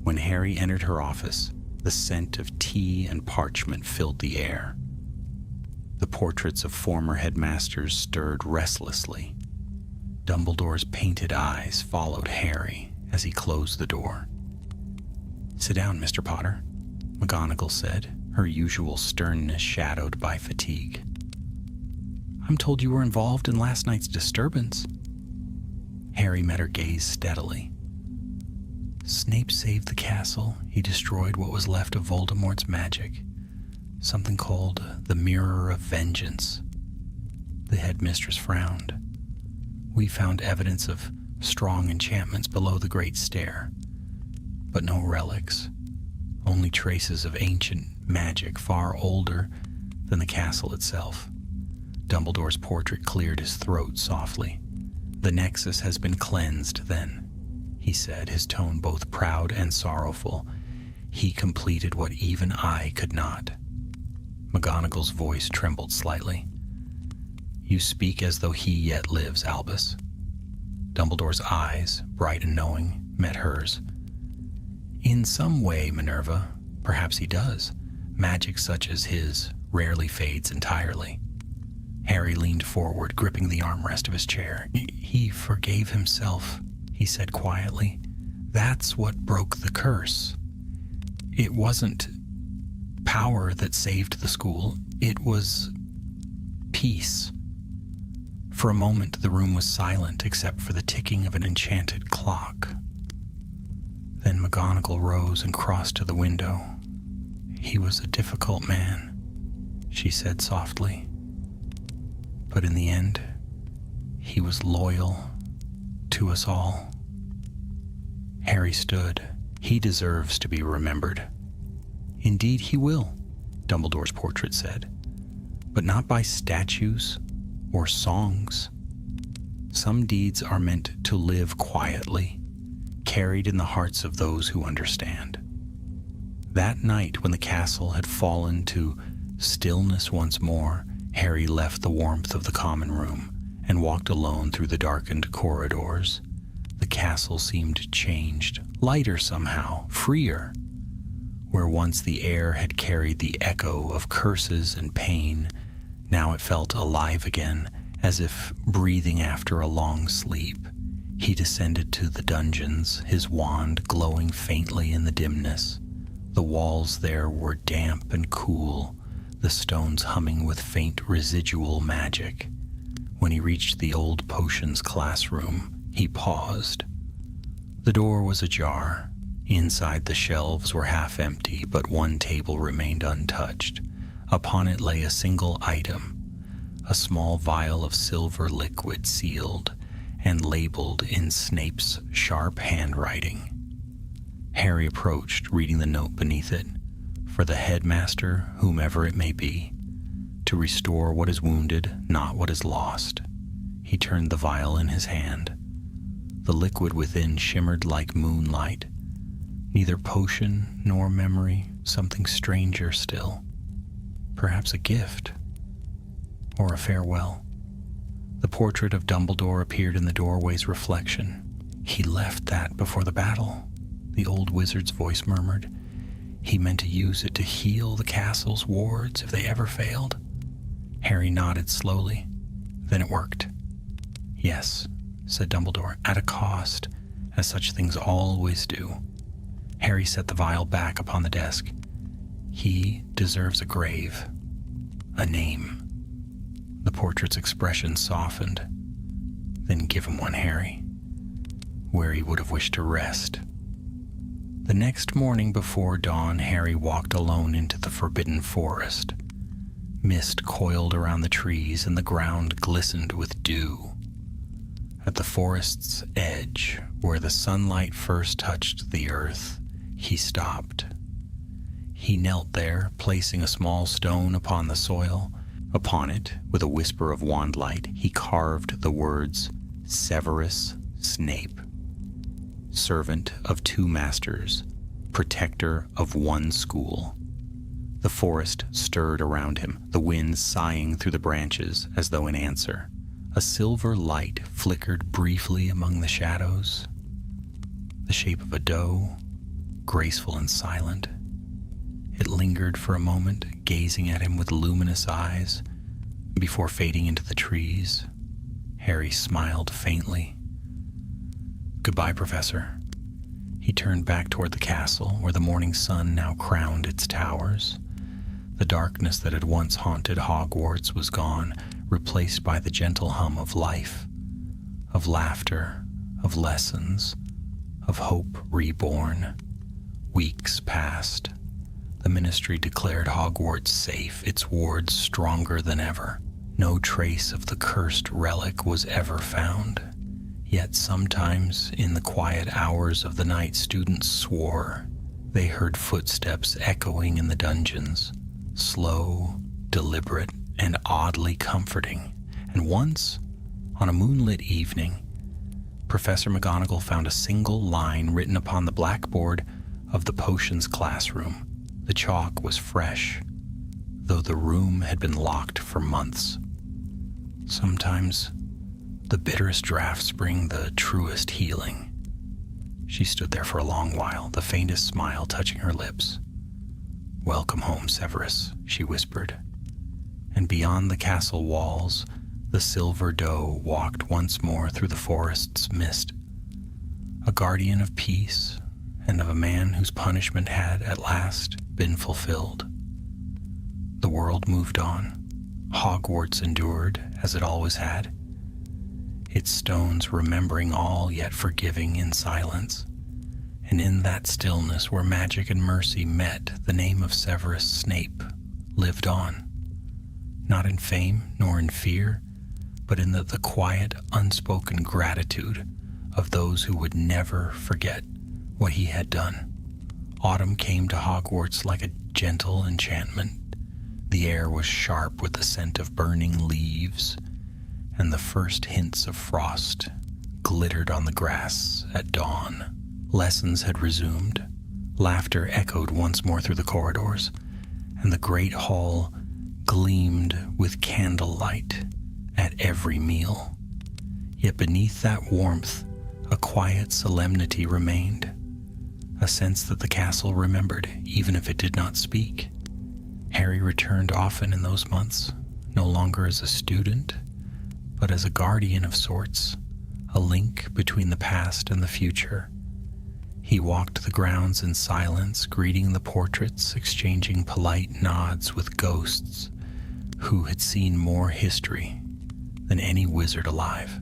[SPEAKER 2] When Harry entered her office, the scent of tea and parchment filled the air. The portraits of former headmasters stirred restlessly. Dumbledore's painted eyes followed Harry as he closed the door. "Sit down, Mr. Potter," McGonagall said, her usual sternness shadowed by fatigue. "I'm told you were involved in last night's disturbance." Harry met her gaze steadily. "Snape saved the castle. He destroyed what was left of Voldemort's magic. Something called the Mirror of Vengeance." The headmistress frowned. "We found evidence of strong enchantments below the Great Stair, but no relics, only traces of ancient magic far older than the castle itself." Dumbledore's portrait cleared his throat softly. "The Nexus has been cleansed, then," he said, his tone both proud and sorrowful. "He completed what even I could not." McGonagall's voice trembled slightly. "You speak as though he yet lives, Albus." Dumbledore's eyes, bright and knowing, met hers. "In some way, Minerva, perhaps he does. Magic such as his rarely fades entirely." Harry leaned forward, gripping the armrest of his chair. "He forgave himself," he said quietly. "That's what broke the curse. It wasn't power that saved the school. It was peace." For a moment, the room was silent except for the ticking of an enchanted clock. Then McGonagall rose and crossed to the window. "He was a difficult man," she said softly. "But in the end, he was loyal to us all." Harry stood. "He deserves to be remembered." "Indeed he will," Dumbledore's portrait said, "but not by statues or songs. Some deeds are meant to live quietly, carried in the hearts of those who understand." That night, when the castle had fallen to stillness once more, Harry left the warmth of the common room and walked alone through the darkened corridors. The castle seemed changed, lighter somehow, freer. Where once the air had carried the echo of curses and pain, now it felt alive again, as if breathing after a long sleep. He descended to the dungeons, his wand glowing faintly in the dimness. The walls there were damp and cool, the stones humming with faint residual magic. When he reached the old potions classroom, he paused. The door was ajar. Inside, the shelves were half empty, but one table remained untouched. Upon it lay a single item, a small vial of silver liquid sealed and labeled in Snape's sharp handwriting. Harry approached, reading the note beneath it. "For the headmaster, whomever it may be, to restore what is wounded, not what is lost." He turned the vial in his hand. The liquid within shimmered like moonlight. Neither potion nor memory, something stranger still. Perhaps a gift, or a farewell. The portrait of Dumbledore appeared in the doorway's reflection. "He left that before the battle," the old wizard's voice murmured. "He meant to use it to heal the castle's wards if they ever failed." Harry nodded slowly. "Then it worked." "Yes," said Dumbledore, "at a cost. as such things always do. Harry set the vial back upon the desk. He deserves a grave, a name. The portrait's expression softened. Then give him one, Harry, where he would have wished to rest. The next morning before dawn, Harry walked alone into the forbidden forest. Mist coiled around the trees and the ground glistened with dew. At the forest's edge, where the sunlight first touched the earth, he stopped. He knelt there, placing a small stone upon the soil. Upon it, with a whisper of wand light, he carved the words, Severus Snape, servant of two masters, protector of one school. The forest stirred around him, the wind sighing through the branches as though in answer. A silver light flickered briefly among the shadows, the shape of a doe, graceful and silent. It lingered for a moment, gazing at him with luminous eyes, before fading into the trees. Harry smiled faintly. "Goodbye, Professor." He turned back toward the castle, where the morning sun now crowned its towers. The darkness that had once haunted Hogwarts was gone, replaced by the gentle hum of life, of laughter, of lessons, of hope reborn. Weeks passed. The Ministry declared Hogwarts safe, its wards stronger than ever. No trace of the cursed relic was ever found. Yet sometimes, in the quiet hours of the night, students swore they heard footsteps echoing in the dungeons, slow, deliberate, and oddly comforting. And once, on a moonlit evening, Professor McGonagall found a single line written upon the blackboard of the potions classroom. The chalk was fresh, though the room had been locked for months. Sometimes, the bitterest draughts bring the truest healing. She stood there for a long while, the faintest smile touching her lips. "Welcome home, Severus," she whispered. And beyond the castle walls, the silver doe walked once more through the forest's mist, a guardian of peace and of a man whose punishment had at last been fulfilled. The world moved on. Hogwarts endured, as it always had, its stones remembering all yet forgiving in silence. And in that stillness where magic and mercy met, the name of Severus Snape lived on, not in fame nor in fear, but in the quiet, unspoken gratitude of those who would never forget what he had done. Autumn came to Hogwarts like a gentle enchantment. The air was sharp with the scent of burning leaves, and the first hints of frost glittered on the grass at dawn. Lessons had resumed. Laughter echoed once more through the corridors, and the great hall gleamed with candlelight at every meal. Yet beneath that warmth, a quiet solemnity remained, a sense that the castle remembered, even if it did not speak. Harry returned often in those months, no longer as a student, but as a guardian of sorts, a link between the past and the future. He walked the grounds in silence, greeting the portraits, exchanging polite nods with ghosts who had seen more history than any wizard alive.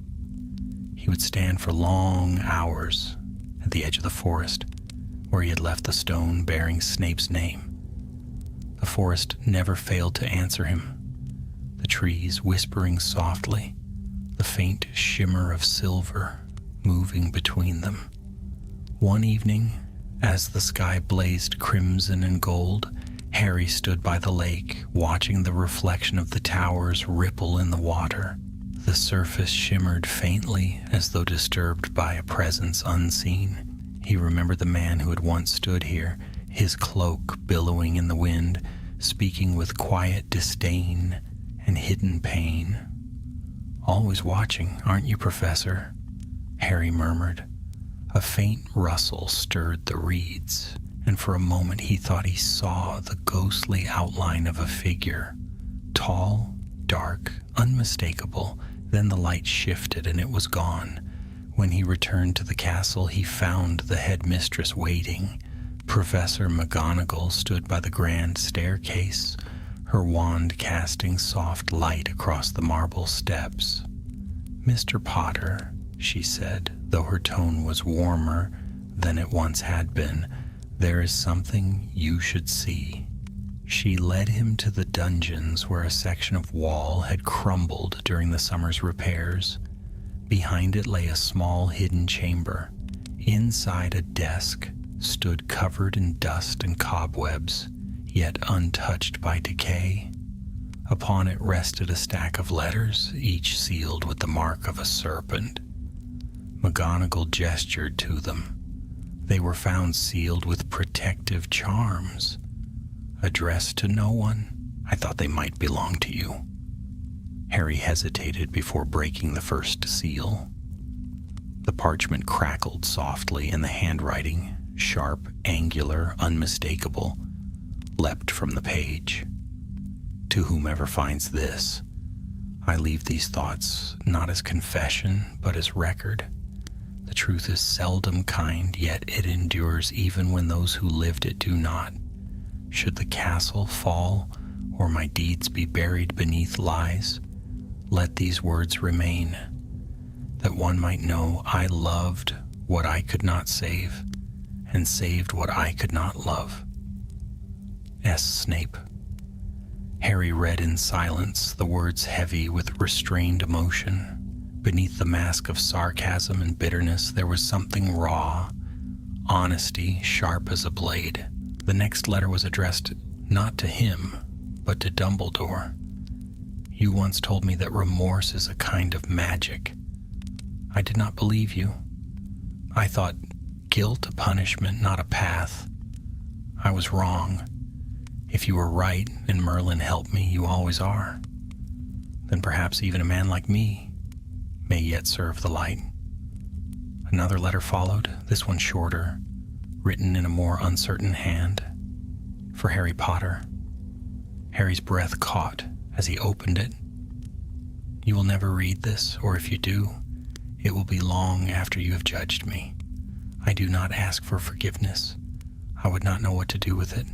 [SPEAKER 2] He would stand for long hours at the edge of the forest, where he had left the stone bearing Snape's name. The forest never failed to answer him, the trees whispering softly, the faint shimmer of silver moving between them. One evening, as the sky blazed crimson and gold, Harry stood by the lake, watching the reflection of the towers ripple in the water. The surface shimmered faintly, as though disturbed by a presence unseen. He remembered the man who had once stood here, his cloak billowing in the wind, speaking with quiet disdain and hidden pain. "Always watching, aren't you, Professor?" Harry murmured. A faint rustle stirred the reeds, and for a moment he thought he saw the ghostly outline of a figure, tall, dark, unmistakable. Then the light shifted and it was gone, When he returned to the castle, he found the headmistress waiting. Professor McGonagall stood by the grand staircase, her wand casting soft light across the marble steps. "Mr. Potter," she said, though her tone was warmer than it once had been, "there is something you should see." She led him to the dungeons where a section of wall had crumbled during the summer's repairs. Behind it lay a small hidden chamber. Inside, a desk stood covered in dust and cobwebs, yet untouched by decay. Upon it rested a stack of letters, each sealed with the mark of a serpent. McGonagall gestured to them. They were found sealed with protective charms. "Addressed to no one? I thought they might belong to you." Harry hesitated before breaking the first seal. The parchment crackled softly, and the handwriting, sharp, angular, unmistakable, leapt from the page. "To whomever finds this, I leave these thoughts not as confession, but as record. The truth is seldom kind, yet it endures even when those who lived it do not. Should the castle fall, or my deeds be buried beneath lies, let these words remain, that one might know I loved what I could not save, and saved what I could not love. S. Snape." Harry read in silence, the words heavy with restrained emotion. Beneath the mask of sarcasm and bitterness, there was something raw, honesty sharp as a blade. The next letter was addressed not to him, but to Dumbledore. "You once told me that remorse is a kind of magic. I did not believe you. I thought guilt a punishment, not a path. I was wrong. If you were right and Merlin helped me, you always are, then perhaps even a man like me may yet serve the light." Another letter followed, this one shorter, written in a more uncertain hand. "For Harry Potter." Harry's breath caught as he opened it. "You will never read this, or if you do, it will be long after you have judged me. I do not ask for forgiveness. I would not know what to do with it.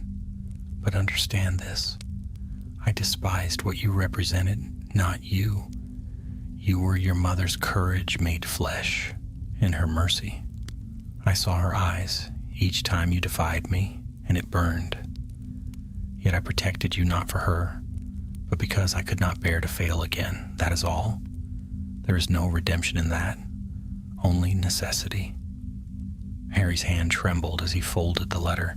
[SPEAKER 2] But understand this. I despised what you represented, not you. You were your mother's courage made flesh, and her mercy. I saw her eyes each time you defied me, and it burned. Yet I protected you not for her, but because I could not bear to fail again. That is all. There is no redemption in that, only necessity." Harry's hand trembled as he folded the letter.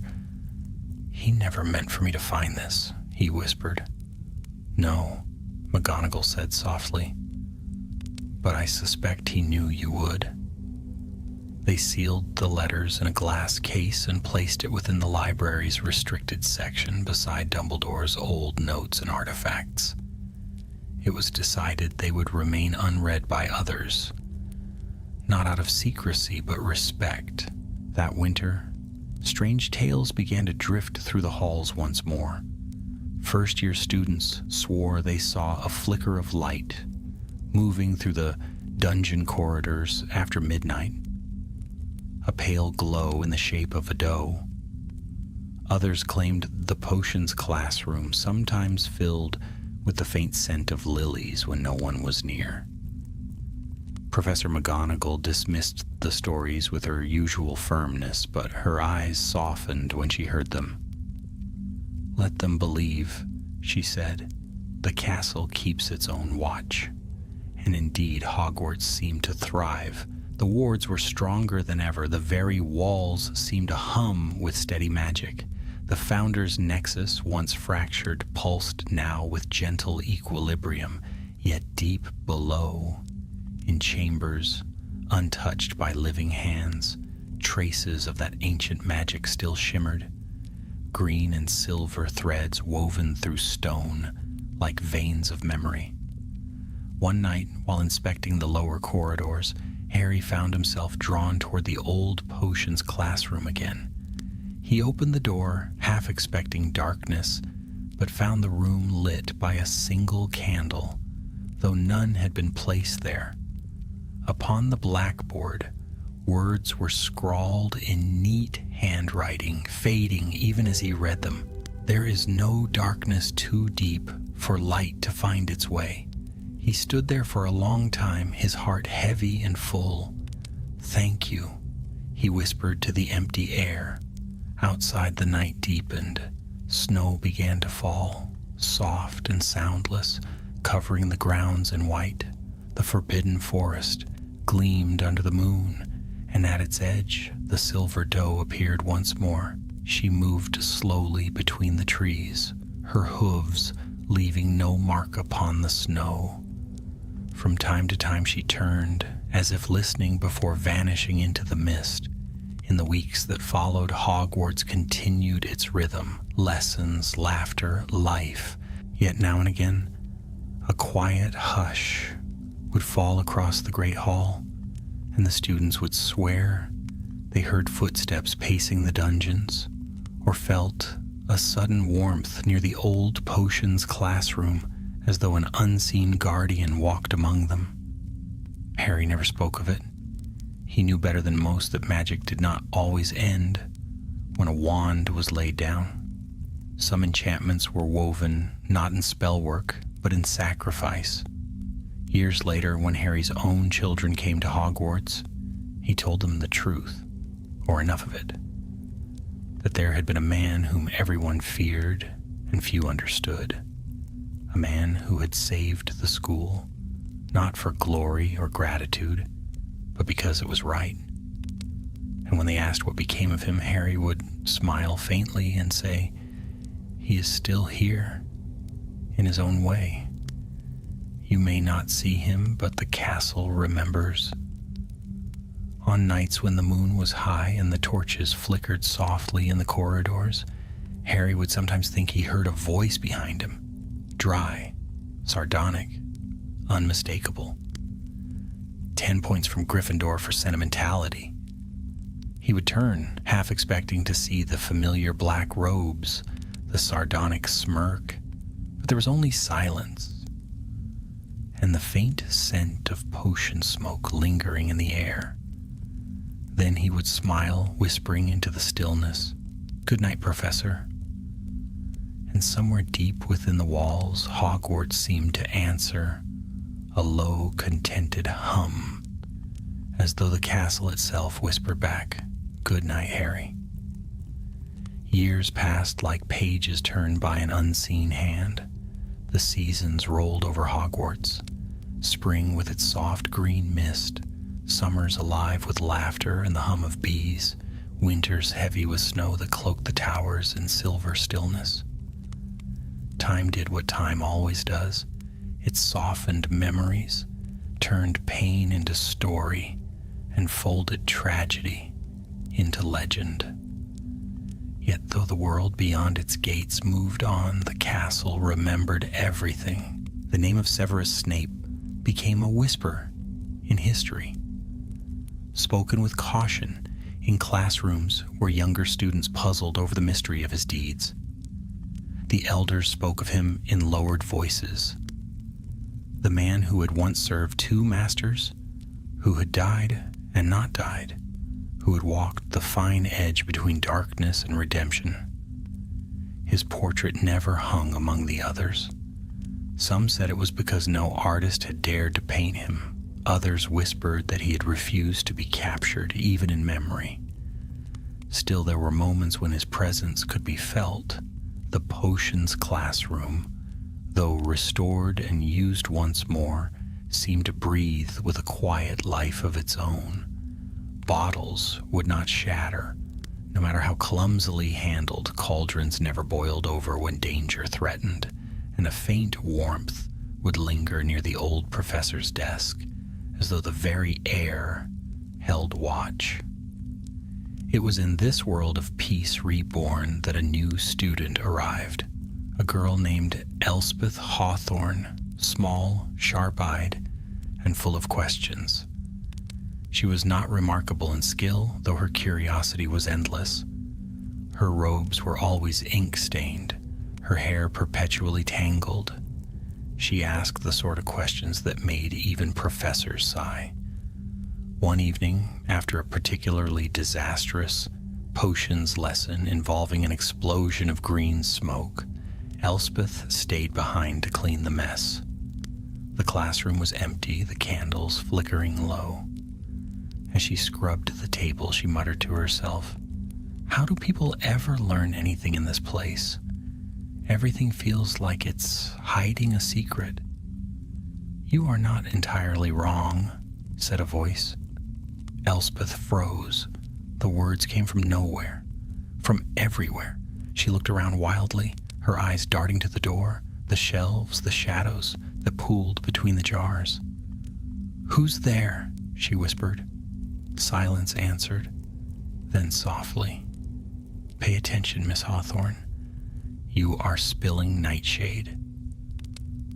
[SPEAKER 2] "He never meant for me to find this," he whispered. "No," McGonagall said softly, "but I suspect he knew you would." They sealed the letters in a glass case and placed it within the library's restricted section beside Dumbledore's old notes and artifacts. It was decided they would remain unread by others, not out of secrecy but respect. That winter, strange tales began to drift through the halls once more. First-year students swore they saw a flicker of light moving through the dungeon corridors after midnight, a pale glow in the shape of a doe. Others claimed the potions classroom sometimes filled with the faint scent of lilies when no one was near. Professor McGonagall dismissed the stories with her usual firmness, but her eyes softened when she heard them. "Let them believe," she said. "The castle keeps its own watch." And indeed, Hogwarts seemed to thrive. The wards were stronger than ever. The very walls seemed to hum with steady magic. The Founder's nexus, once fractured, pulsed now with gentle equilibrium, yet deep below, in chambers untouched by living hands, traces of that ancient magic still shimmered, green and silver threads woven through stone like veins of memory. One night, while inspecting the lower corridors, Harry found himself drawn toward the old potions classroom again. He opened the door, half expecting darkness, but found the room lit by a single candle, though none had been placed there. Upon the blackboard, words were scrawled in neat handwriting, fading even as he read them. There is no darkness too deep for light to find its way. He stood there for a long time, his heart heavy and full. "Thank you," he whispered to the empty air. Outside, the night deepened. Snow began to fall, soft and soundless, covering the grounds in white. The forbidden forest gleamed under the moon, and at its edge, the silver doe appeared once more. She moved slowly between the trees, her hooves leaving no mark upon the snow. From time to time she turned, as if listening before vanishing into the mist. In the weeks that followed, Hogwarts continued its rhythm, lessons, laughter, life. Yet now and again, a quiet hush would fall across the great hall, and the students would swear they heard footsteps pacing the dungeons, or felt a sudden warmth near the old potions classroom, as though an unseen guardian walked among them. Harry never spoke of it. He knew better than most that magic did not always end when a wand was laid down. Some enchantments were woven not in spellwork, but in sacrifice. Years later, when Harry's own children came to Hogwarts, he told them the truth, or enough of it, that there had been a man whom everyone feared and few understood, a man who had saved the school, not for glory or gratitude, but because it was right. And when they asked what became of him, Harry would smile faintly and say, "He is still here, in his own way. You may not see him, but the castle remembers." On nights when the moon was high and the torches flickered softly in the corridors, Harry would sometimes think he heard a voice behind him, dry, sardonic, unmistakable. 10 points from Gryffindor for sentimentality. He would turn, half expecting to see the familiar black robes, the sardonic smirk, but there was only silence, and the faint scent of potion smoke lingering in the air. Then he would smile, whispering into the stillness, "Good night, Professor." And somewhere deep within the walls, Hogwarts seemed to answer, a low, contented hum, as though the castle itself whispered back, "Good night, Harry." Years passed like pages turned by an unseen hand. The seasons rolled over Hogwarts, spring with its soft green mist, summers alive with laughter and the hum of bees, winters heavy with snow that cloaked the towers in silver stillness. Time did what time always does. It softened memories, turned pain into story, and folded tragedy into legend. Yet though the world beyond its gates moved on, the castle remembered everything. The name of Severus Snape became a whisper in history, spoken with caution in classrooms where younger students puzzled over the mystery of his deeds. The elders spoke of him in lowered voices. The man who had once served 2 masters, who had died and not died, who had walked the fine edge between darkness and redemption. His portrait never hung among the others. Some said it was because no artist had dared to paint him. Others whispered that he had refused to be captured, even in memory. Still, there were moments when his presence could be felt. The potions classroom, though restored and used once more, seemed to breathe with a quiet life of its own. Bottles would not shatter. No matter how clumsily handled, cauldrons never boiled over when danger threatened, and a faint warmth would linger near the old professor's desk, as though the very air held watch. It was in this world of peace reborn that a new student arrived, a girl named Elspeth Hawthorne, small, sharp-eyed, and full of questions. She was not remarkable in skill, though her curiosity was endless. Her robes were always ink-stained, her hair perpetually tangled. She asked the sort of questions that made even professors sigh. One evening, after a particularly disastrous potions lesson involving an explosion of green smoke, Elspeth stayed behind to clean the mess. The classroom was empty, the candles flickering low. As she scrubbed the table, she muttered to herself, "How do people ever learn anything in this place? Everything feels like it's hiding a secret." "You are not entirely wrong," said a voice. Elspeth froze. The words came from nowhere, from everywhere. She looked around wildly, her eyes darting to the door, the shelves, the shadows that pooled between the jars. "Who's there?" she whispered. Silence answered, then softly, "Pay attention, Miss Hawthorne. You are spilling nightshade."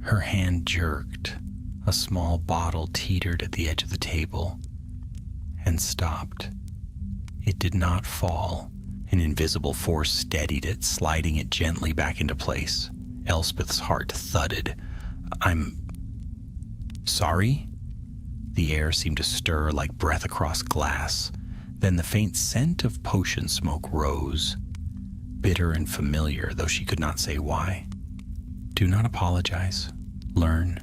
[SPEAKER 2] Her hand jerked. A small bottle teetered at the edge of the table and stopped. It did not fall. An invisible force steadied it, sliding it gently back into place. Elspeth's heart thudded. "I'm sorry?" The air seemed to stir like breath across glass. Then the faint scent of potion smoke rose, bitter and familiar, though she could not say why. "Do not apologize. Learn."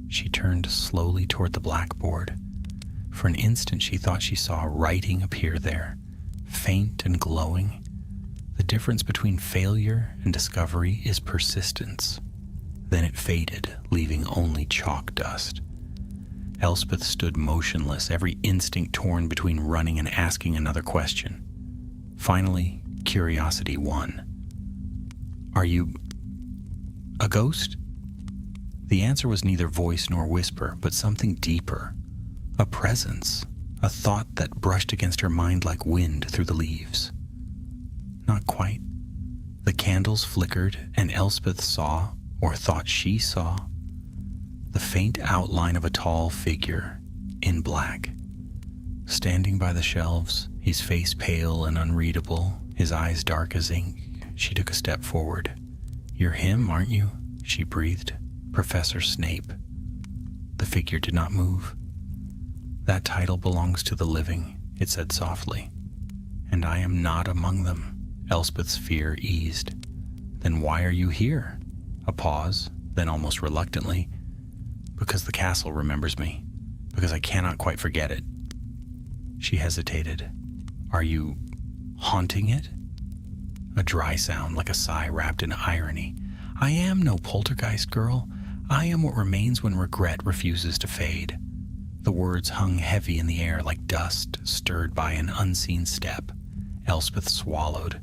[SPEAKER 2] She turned slowly toward the blackboard. For an instant she thought she saw writing appear there, faint and glowing. The difference between failure and discovery is persistence. Then it faded, leaving only chalk dust. Elspeth stood motionless, every instinct torn between running and asking another question. Finally, curiosity won. "Are you a ghost?" The answer was neither voice nor whisper, but something deeper. A presence, a thought that brushed against her mind like wind through the leaves. Not quite. The candles flickered, and Elspeth saw, or thought she saw, the faint outline of a tall figure in black. Standing by the shelves, his face pale and unreadable, his eyes dark as ink, she took a step forward. "You're him, aren't you?" she breathed. "Professor Snape." The figure did not move. "That title belongs to the living," it said softly. "And I am not among them." Elspeth's fear eased. "Then why are you here?" A pause, then almost reluctantly, "Because the castle remembers me. Because I cannot quite forget it." She hesitated. "Are you haunting it?" A dry sound, like a sigh wrapped in irony. "I am no poltergeist, girl. I am what remains when regret refuses to fade." The words hung heavy in the air like dust stirred by an unseen step. Elspeth swallowed.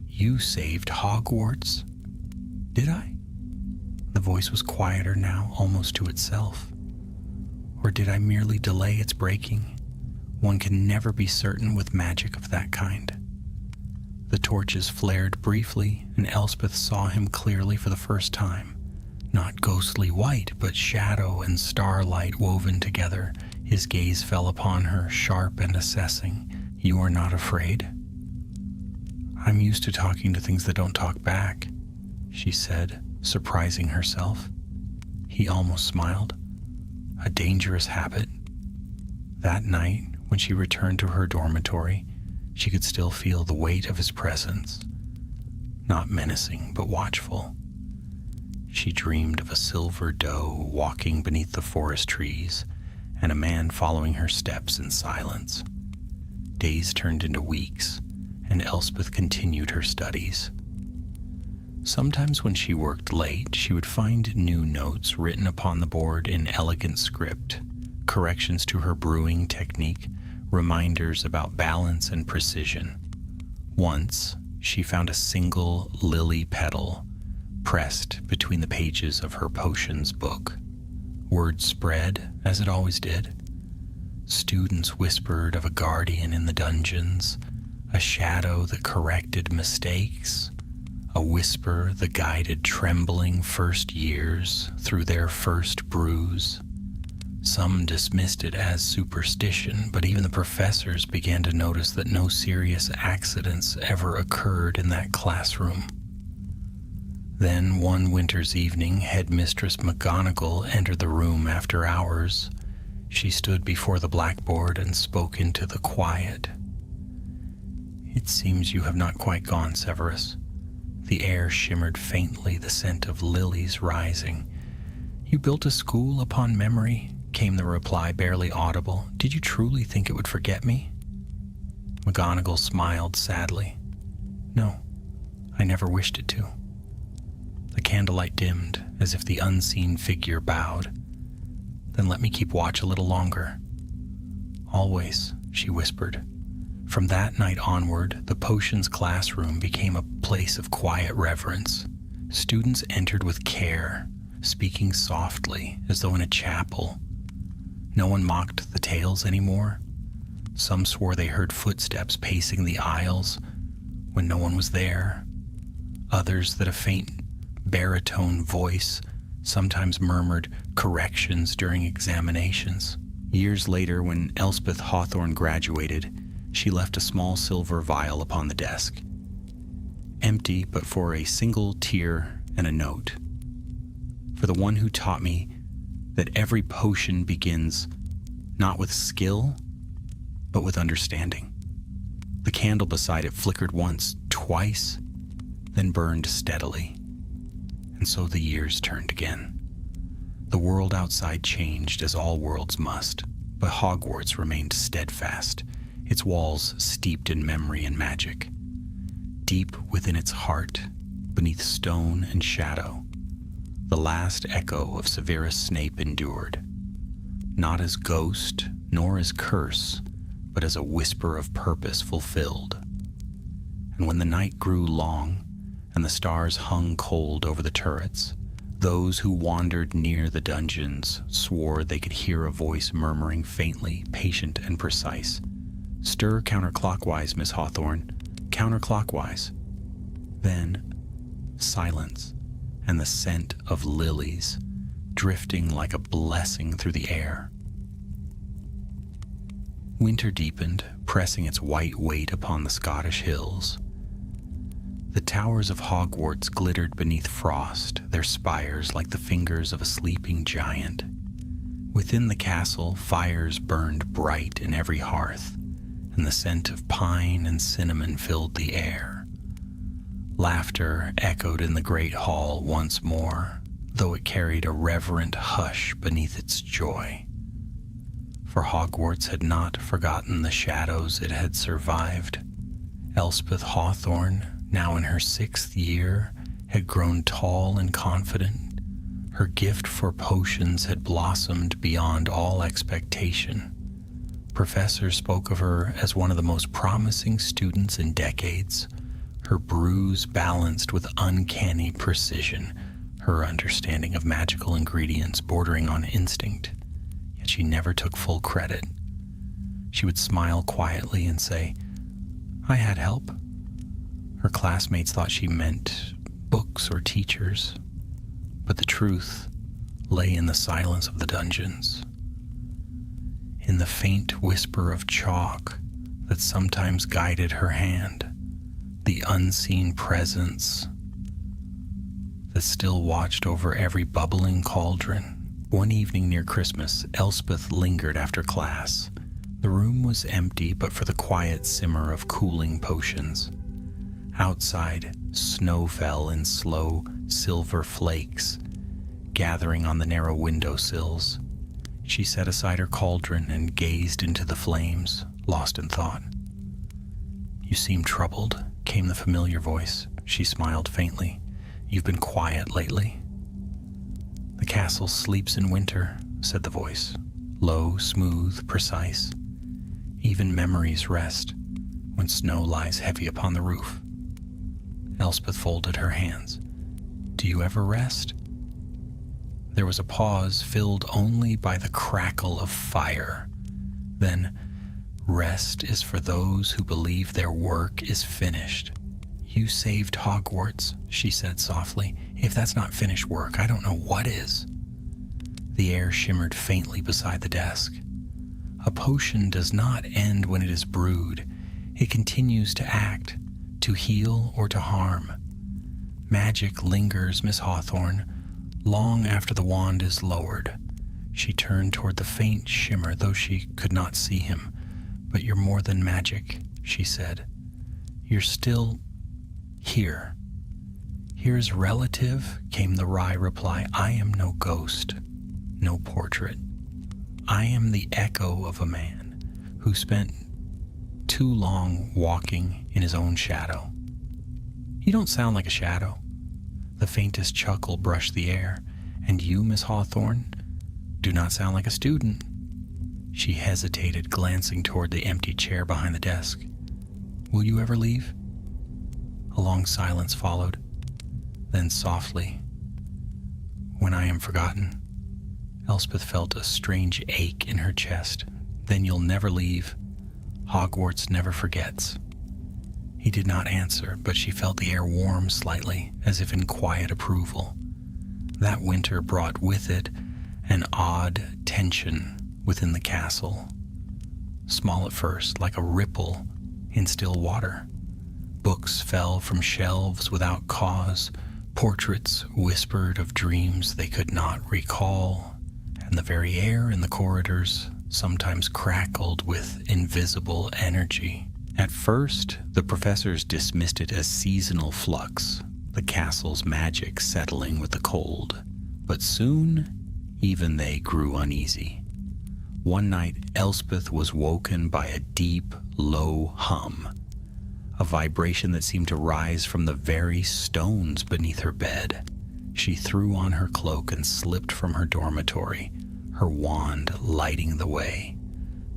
[SPEAKER 2] "You saved Hogwarts?" "Did I?" The voice was quieter now, almost to itself. "Or did I merely delay its breaking? One can never be certain with magic of that kind." The torches flared briefly, and Elspeth saw him clearly for the first time. Not ghostly white, but shadow and starlight woven together. His gaze fell upon her, sharp and assessing. "You are not afraid?" "I'm used to talking to things that don't talk back," she said, surprising herself. He almost smiled. A dangerous habit. That night, when she returned to her dormitory, she could still feel the weight of his presence. Not menacing, but watchful. She dreamed of a silver doe walking beneath the forest trees, and a man following her steps in silence. Days turned into weeks, and Elspeth continued her studies. Sometimes when she worked late, she would find new notes written upon the board in elegant script, corrections to her brewing technique, reminders about balance and precision. Once, she found a single lily petal pressed between the pages of her potions book. Word spread, as it always did. Students whispered of a guardian in the dungeons, a shadow that corrected mistakes, a whisper that guided trembling first years through their first brews. Some dismissed it as superstition, but even the professors began to notice that no serious accidents ever occurred in that classroom. Then one winter's evening, Headmistress McGonagall entered the room after hours. She stood before the blackboard and spoke into the quiet. "It seems you have not quite gone, Severus." The air shimmered faintly, the scent of lilies rising. "You built a school upon memory," came the reply, barely audible. "Did you truly think it would forget me?" McGonagall smiled sadly. "No, I never wished it to." The candlelight dimmed, as if the unseen figure bowed. "Then let me keep watch a little longer." "Always," she whispered. From that night onward, the potions classroom became a place of quiet reverence. Students entered with care, speaking softly, as though in a chapel. No one mocked the tales anymore. Some swore they heard footsteps pacing the aisles when no one was there. Others that a faint baritone voice sometimes murmured corrections during examinations. Years later, when Elspeth Hawthorne graduated, she left a small silver vial upon the desk, empty but for a single tear and a note. "For the one who taught me that every potion begins not with skill, but with understanding." The candle beside it flickered once, twice, then burned steadily. And so the years turned again. The world outside changed, as all worlds must, but Hogwarts remained steadfast, its walls steeped in memory and magic. Deep within its heart, beneath stone and shadow, the last echo of Severus Snape endured, not as ghost nor as curse, but as a whisper of purpose fulfilled. And when the night grew long and the stars hung cold over the turrets, those who wandered near the dungeons swore they could hear a voice murmuring faintly, patient and precise, "Stir counterclockwise, Miss Hawthorne, counterclockwise." Then silence and the scent of lilies drifting like a blessing through the air. Winter deepened, pressing its white weight upon the Scottish hills. The towers of Hogwarts glittered beneath frost, their spires like the fingers of a sleeping giant. Within the castle, fires burned bright in every hearth, and the scent of pine and cinnamon filled the air. Laughter echoed in the great hall once more, though it carried a reverent hush beneath its joy. For Hogwarts had not forgotten the shadows it had survived. Elspeth Hawthorne, now in her 6th year, had grown tall and confident. Her gift for potions had blossomed beyond all expectation. Professors spoke of her as one of the most promising students in decades, her brews balanced with uncanny precision, her understanding of magical ingredients bordering on instinct. Yet she never took full credit. She would smile quietly and say, "I had help." Her classmates thought she meant books or teachers, but the truth lay in the silence of the dungeons, in the faint whisper of chalk that sometimes guided her hand, the unseen presence that still watched over every bubbling cauldron. One evening near Christmas, Elspeth lingered after class. The room was empty but for the quiet simmer of cooling potions. Outside, snow fell in slow, silver flakes, gathering on the narrow windowsills. She set aside her cauldron and gazed into the flames, lost in thought. "You seem troubled," came the familiar voice. She smiled faintly. "You've been quiet lately." "The castle sleeps in winter," said the voice, low, smooth, precise. "Even memories rest when snow lies heavy upon the roof." Elspeth folded her hands. "Do you ever rest?" There was a pause filled only by the crackle of fire. Then, "Rest is for those who believe their work is finished." "You saved Hogwarts," she said softly. "If that's not finished work, I don't know what is." The air shimmered faintly beside the desk. A potion does not end when it is brewed. It continues to act, to heal or to harm. Magic lingers, Miss Hawthorne, long after the wand is lowered, She turned toward the faint shimmer, though she could not see him. "But you're more than magic," she said. "You're still here." "Here's relative," came the wry reply. "I am no ghost, no portrait. I am the echo of a man who spent too long walking in his own shadow." "You don't sound like a shadow." The faintest chuckle brushed the air. "And you, Miss Hawthorne, do not sound like a student." She hesitated, glancing toward the empty chair behind the desk. "Will you ever leave?" A long silence followed. Then softly, "When I am forgotten." Elspeth felt a strange ache in her chest. "Then you'll never leave. Hogwarts never forgets." He did not answer, but she felt the air warm slightly, as if in quiet approval. That winter brought with it an odd tension within the castle. Small at first, like a ripple in still water. Books fell from shelves without cause. Portraits whispered of dreams they could not recall. And the very air in the corridors sometimes crackled with invisible energy. At first, the professors dismissed it as seasonal flux, the castle's magic settling with the cold. But soon, even they grew uneasy. One night, Elspeth was woken by a deep, low hum, a vibration that seemed to rise from the very stones beneath her bed. She threw on her cloak and slipped from her dormitory, her wand lighting the way.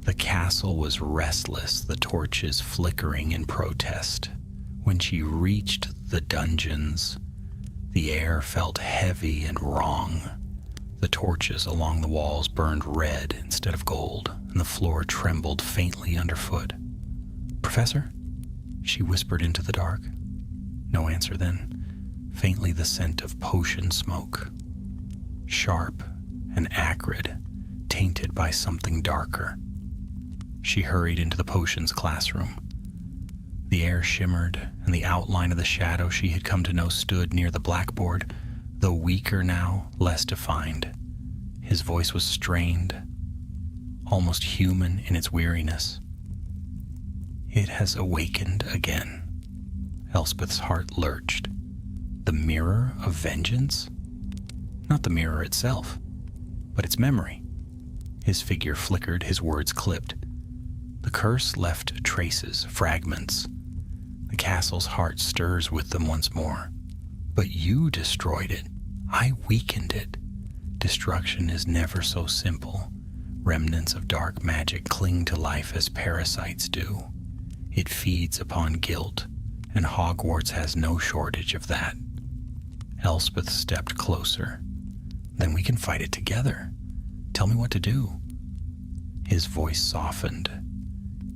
[SPEAKER 2] The castle was restless, the torches flickering in protest. When she reached the dungeons, the air felt heavy and wrong. The torches along the walls burned red instead of gold, and the floor trembled faintly underfoot. "Professor?" she whispered into the dark. No answer then. Faintly the scent of potion smoke. Sharp and acrid, tainted by something darker. She hurried into the potions classroom. The air shimmered, and the outline of the shadow she had come to know stood near the blackboard, though weaker now, less defined. His voice was strained, almost human in its weariness. "It has awakened again." Elspeth's heart lurched. The mirror of vengeance? Not the mirror itself, but its memory. His figure flickered, his words clipped. The curse left traces, fragments. The castle's heart stirs with them once more. "But you destroyed it. I weakened it." Destruction is never so simple. Remnants of dark magic cling to life as parasites do. It feeds upon guilt, and Hogwarts has no shortage of that. Elspeth stepped closer. "Then we can fight it together. Tell me what to do." His voice softened.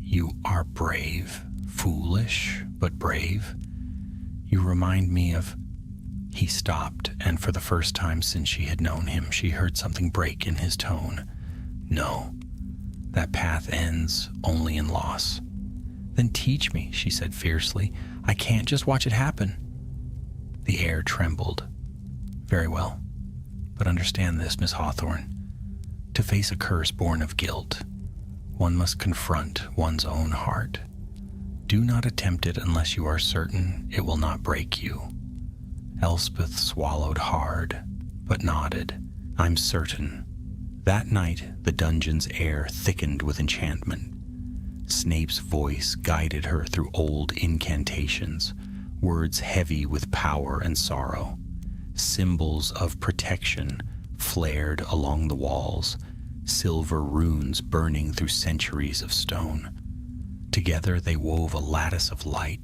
[SPEAKER 2] "You are brave, foolish, but brave. You remind me of..." He stopped, and for the first time since she had known him, she heard something break in his tone. "No, that path ends only in loss." "Then teach me," she said fiercely. "I can't just watch it happen." The air trembled. "Very well, but understand this, Miss Hawthorne. To face a curse born of guilt, one must confront one's own heart. Do not attempt it unless you are certain it will not break you." Elspeth swallowed hard, but nodded. "I'm certain." That night, the dungeon's air thickened with enchantment. Snape's voice guided her through old incantations, words heavy with power and sorrow. Symbols of protection flared along the walls, silver runes burning through centuries of stone. Together they wove a lattice of light,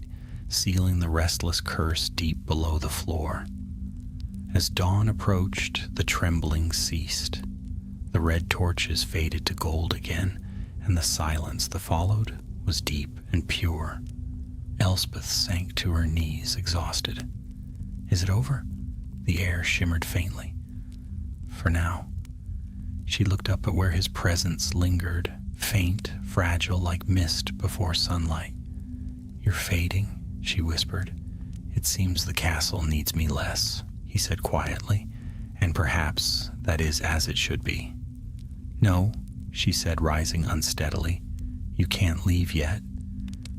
[SPEAKER 2] sealing the restless curse deep below the floor. As dawn approached, the trembling ceased. The red torches faded to gold again, and the silence that followed was deep and pure. Elspeth sank to her knees, exhausted. "Is it over?" The air shimmered faintly. "For now." She looked up at where his presence lingered, faint, fragile like mist before sunlight. "You're fading," she whispered. "It seems the castle needs me less," he said quietly, "and perhaps that is as it should be." "No," she said, rising unsteadily. "You can't leave yet.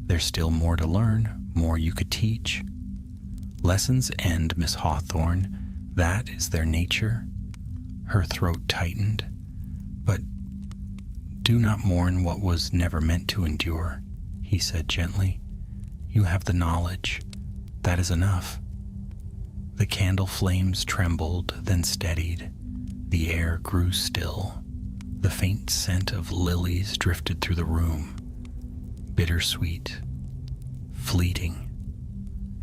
[SPEAKER 2] There's still more to learn, more you could teach. Lessons end, Miss Hawthorne. That is their nature." Her throat tightened. "But do not mourn what was never meant to endure," he said gently. "You have the knowledge. That is enough." The candle flames trembled, then steadied. The air grew still. The faint scent of lilies drifted through the room. Bittersweet. Fleeting.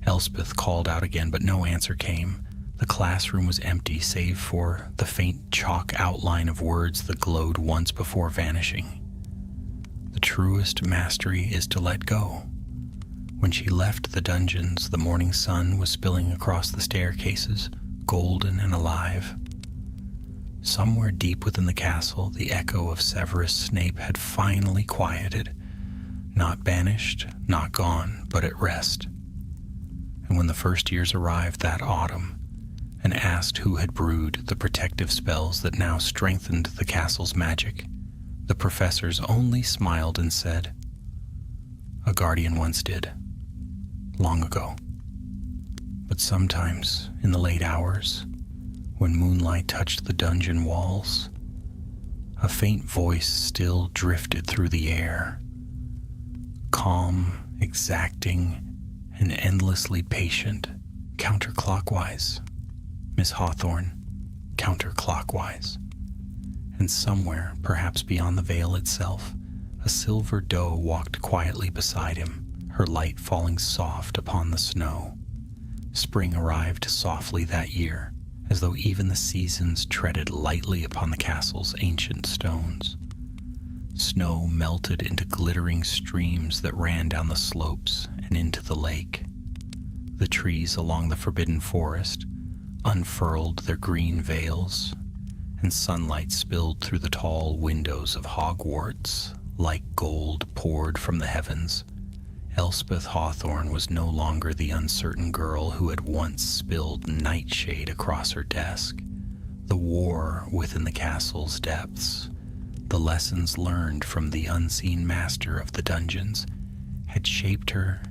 [SPEAKER 2] Elspeth called out again, but no answer came. The classroom was empty, save for the faint chalk outline of words that glowed once before vanishing. The truest mastery is to let go. When she left the dungeons, the morning sun was spilling across the staircases, golden and alive. Somewhere deep within the castle, the echo of Severus Snape had finally quieted, not banished, not gone, but at rest. And when the first years arrived that autumn, and asked who had brewed the protective spells that now strengthened the castle's magic, the professors only smiled and said, "A guardian once did, long ago." But sometimes, in the late hours, when moonlight touched the dungeon walls, a faint voice still drifted through the air, calm, exacting, and endlessly patient, counterclockwise. Miss Hawthorne, counterclockwise. And somewhere, perhaps beyond the veil itself, a silver doe walked quietly beside him, her light falling soft upon the snow. Spring arrived softly that year, as though even the seasons treaded lightly upon the castle's ancient stones. Snow melted into glittering streams that ran down the slopes and into the lake. The trees along the forbidden forest unfurled their green veils, and sunlight spilled through the tall windows of Hogwarts like gold poured from the heavens. Elspeth Hawthorne was no longer the uncertain girl who had once spilled nightshade across her desk. The war within the castle's depths, the lessons learned from the unseen master of the dungeons, had shaped her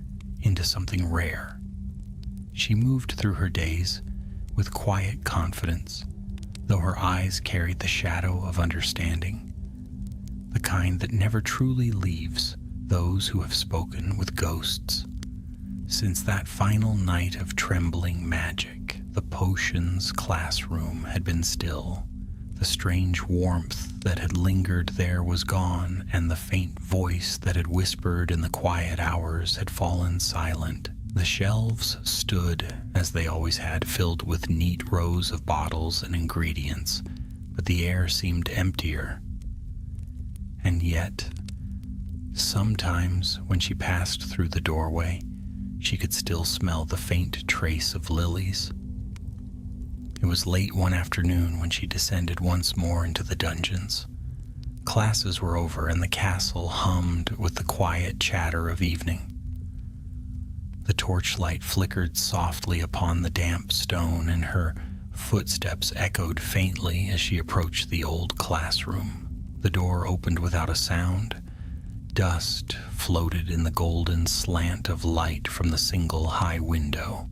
[SPEAKER 2] into something rare. She moved through her days with quiet confidence, though her eyes carried the shadow of understanding, the kind that never truly leaves those who have spoken with ghosts. Since that final night of trembling magic, the potions classroom had been still. The strange warmth that had lingered there was gone, and the faint voice that had whispered in the quiet hours had fallen silent. The shelves stood, as they always had, filled with neat rows of bottles and ingredients, but the air seemed emptier. And yet, sometimes when she passed through the doorway, she could still smell the faint trace of lilies. It was late one afternoon when she descended once more into the dungeons. Classes were over, and the castle hummed with the quiet chatter of evening. The torchlight flickered softly upon the damp stone, and her footsteps echoed faintly as she approached the old classroom. The door opened without a sound. Dust floated in the golden slant of light from the single high window.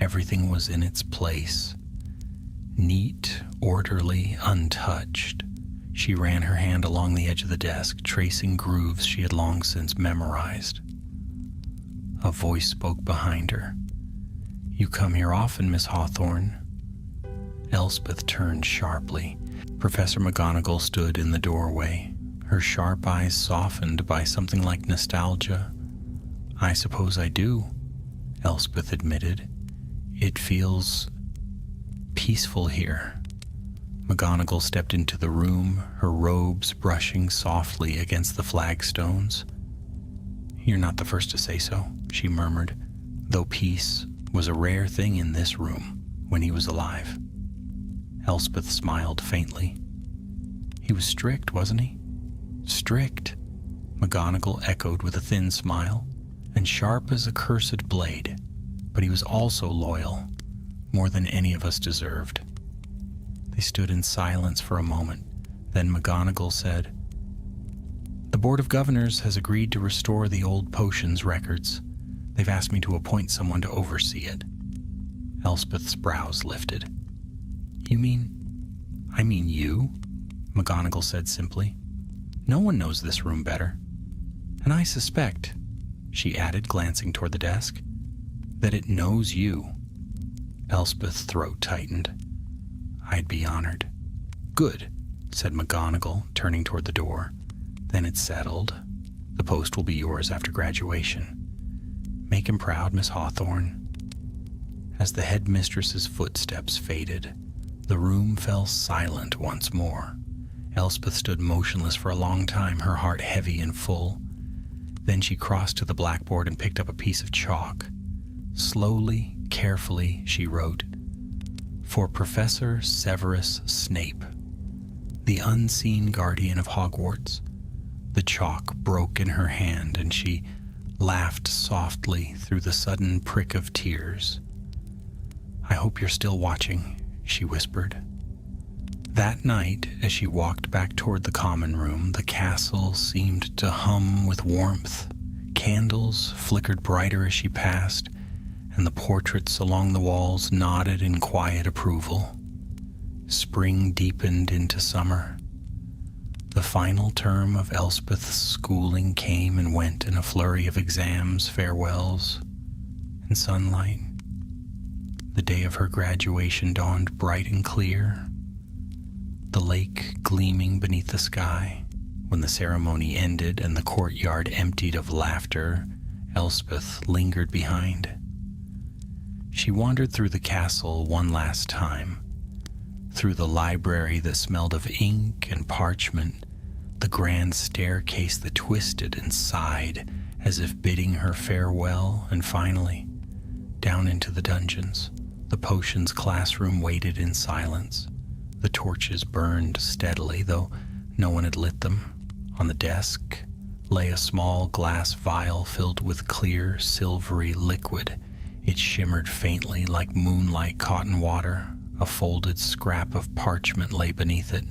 [SPEAKER 2] Everything was in its place. Neat, orderly, untouched. She ran her hand along the edge of the desk, tracing grooves she had long since memorized. A voice spoke behind her. "You come here often, Miss Hawthorne." Elspeth turned sharply. Professor McGonagall stood in the doorway, her sharp eyes softened by something like nostalgia. "I suppose I do," Elspeth admitted. "It feels peaceful here." McGonagall stepped into the room, her robes brushing softly against the flagstones. "You're not the first to say so," she murmured, though peace was a rare thing in this room when he was alive. Elspeth smiled faintly. "He was strict, wasn't he?" "Strict," McGonagall echoed with a thin smile, "and sharp as a cursed blade. But he was also loyal, more than any of us deserved." They stood in silence for a moment, Then McGonagall said, "The Board of Governors has agreed to restore the old potions records. They've asked me to appoint someone to oversee it." Elspeth's brows lifted. I mean you?" McGonagall said simply. "No one knows this room better. And I suspect," she added, glancing toward the desk, "that it knows you." Elspeth's throat tightened. "I'd be honored." "Good," said McGonagall, turning toward the door. "Then it's settled. The post will be yours after graduation. Make him proud, Miss Hawthorne." As the headmistress's footsteps faded, the room fell silent once more. Elspeth stood motionless for a long time, her heart heavy and full. Then she crossed to the blackboard and picked up a piece of chalk. Slowly, carefully, she wrote, "For Professor Severus Snape, the unseen guardian of Hogwarts." The chalk broke in her hand, and she laughed softly through the sudden prick of tears. "I hope you're still watching," she whispered. That night, as she walked back toward the common room, the castle seemed to hum with warmth. Candles flickered brighter as she passed, and the portraits along the walls nodded in quiet approval. Spring deepened into summer. The final term of Elspeth's schooling came and went in a flurry of exams, farewells, and sunlight. The day of her graduation dawned bright and clear, the lake gleaming beneath the sky. When the ceremony ended and the courtyard emptied of laughter, Elspeth lingered behind. She wandered through the castle one last time, through the library that smelled of ink and parchment, the grand staircase that twisted and sighed as if bidding her farewell, and finally, down into the dungeons. The potions classroom waited in silence. The torches burned steadily, though no one had lit them. On the desk lay a small glass vial filled with clear, silvery liquid. It shimmered faintly like moonlight caught in water. A folded scrap of parchment lay beneath it.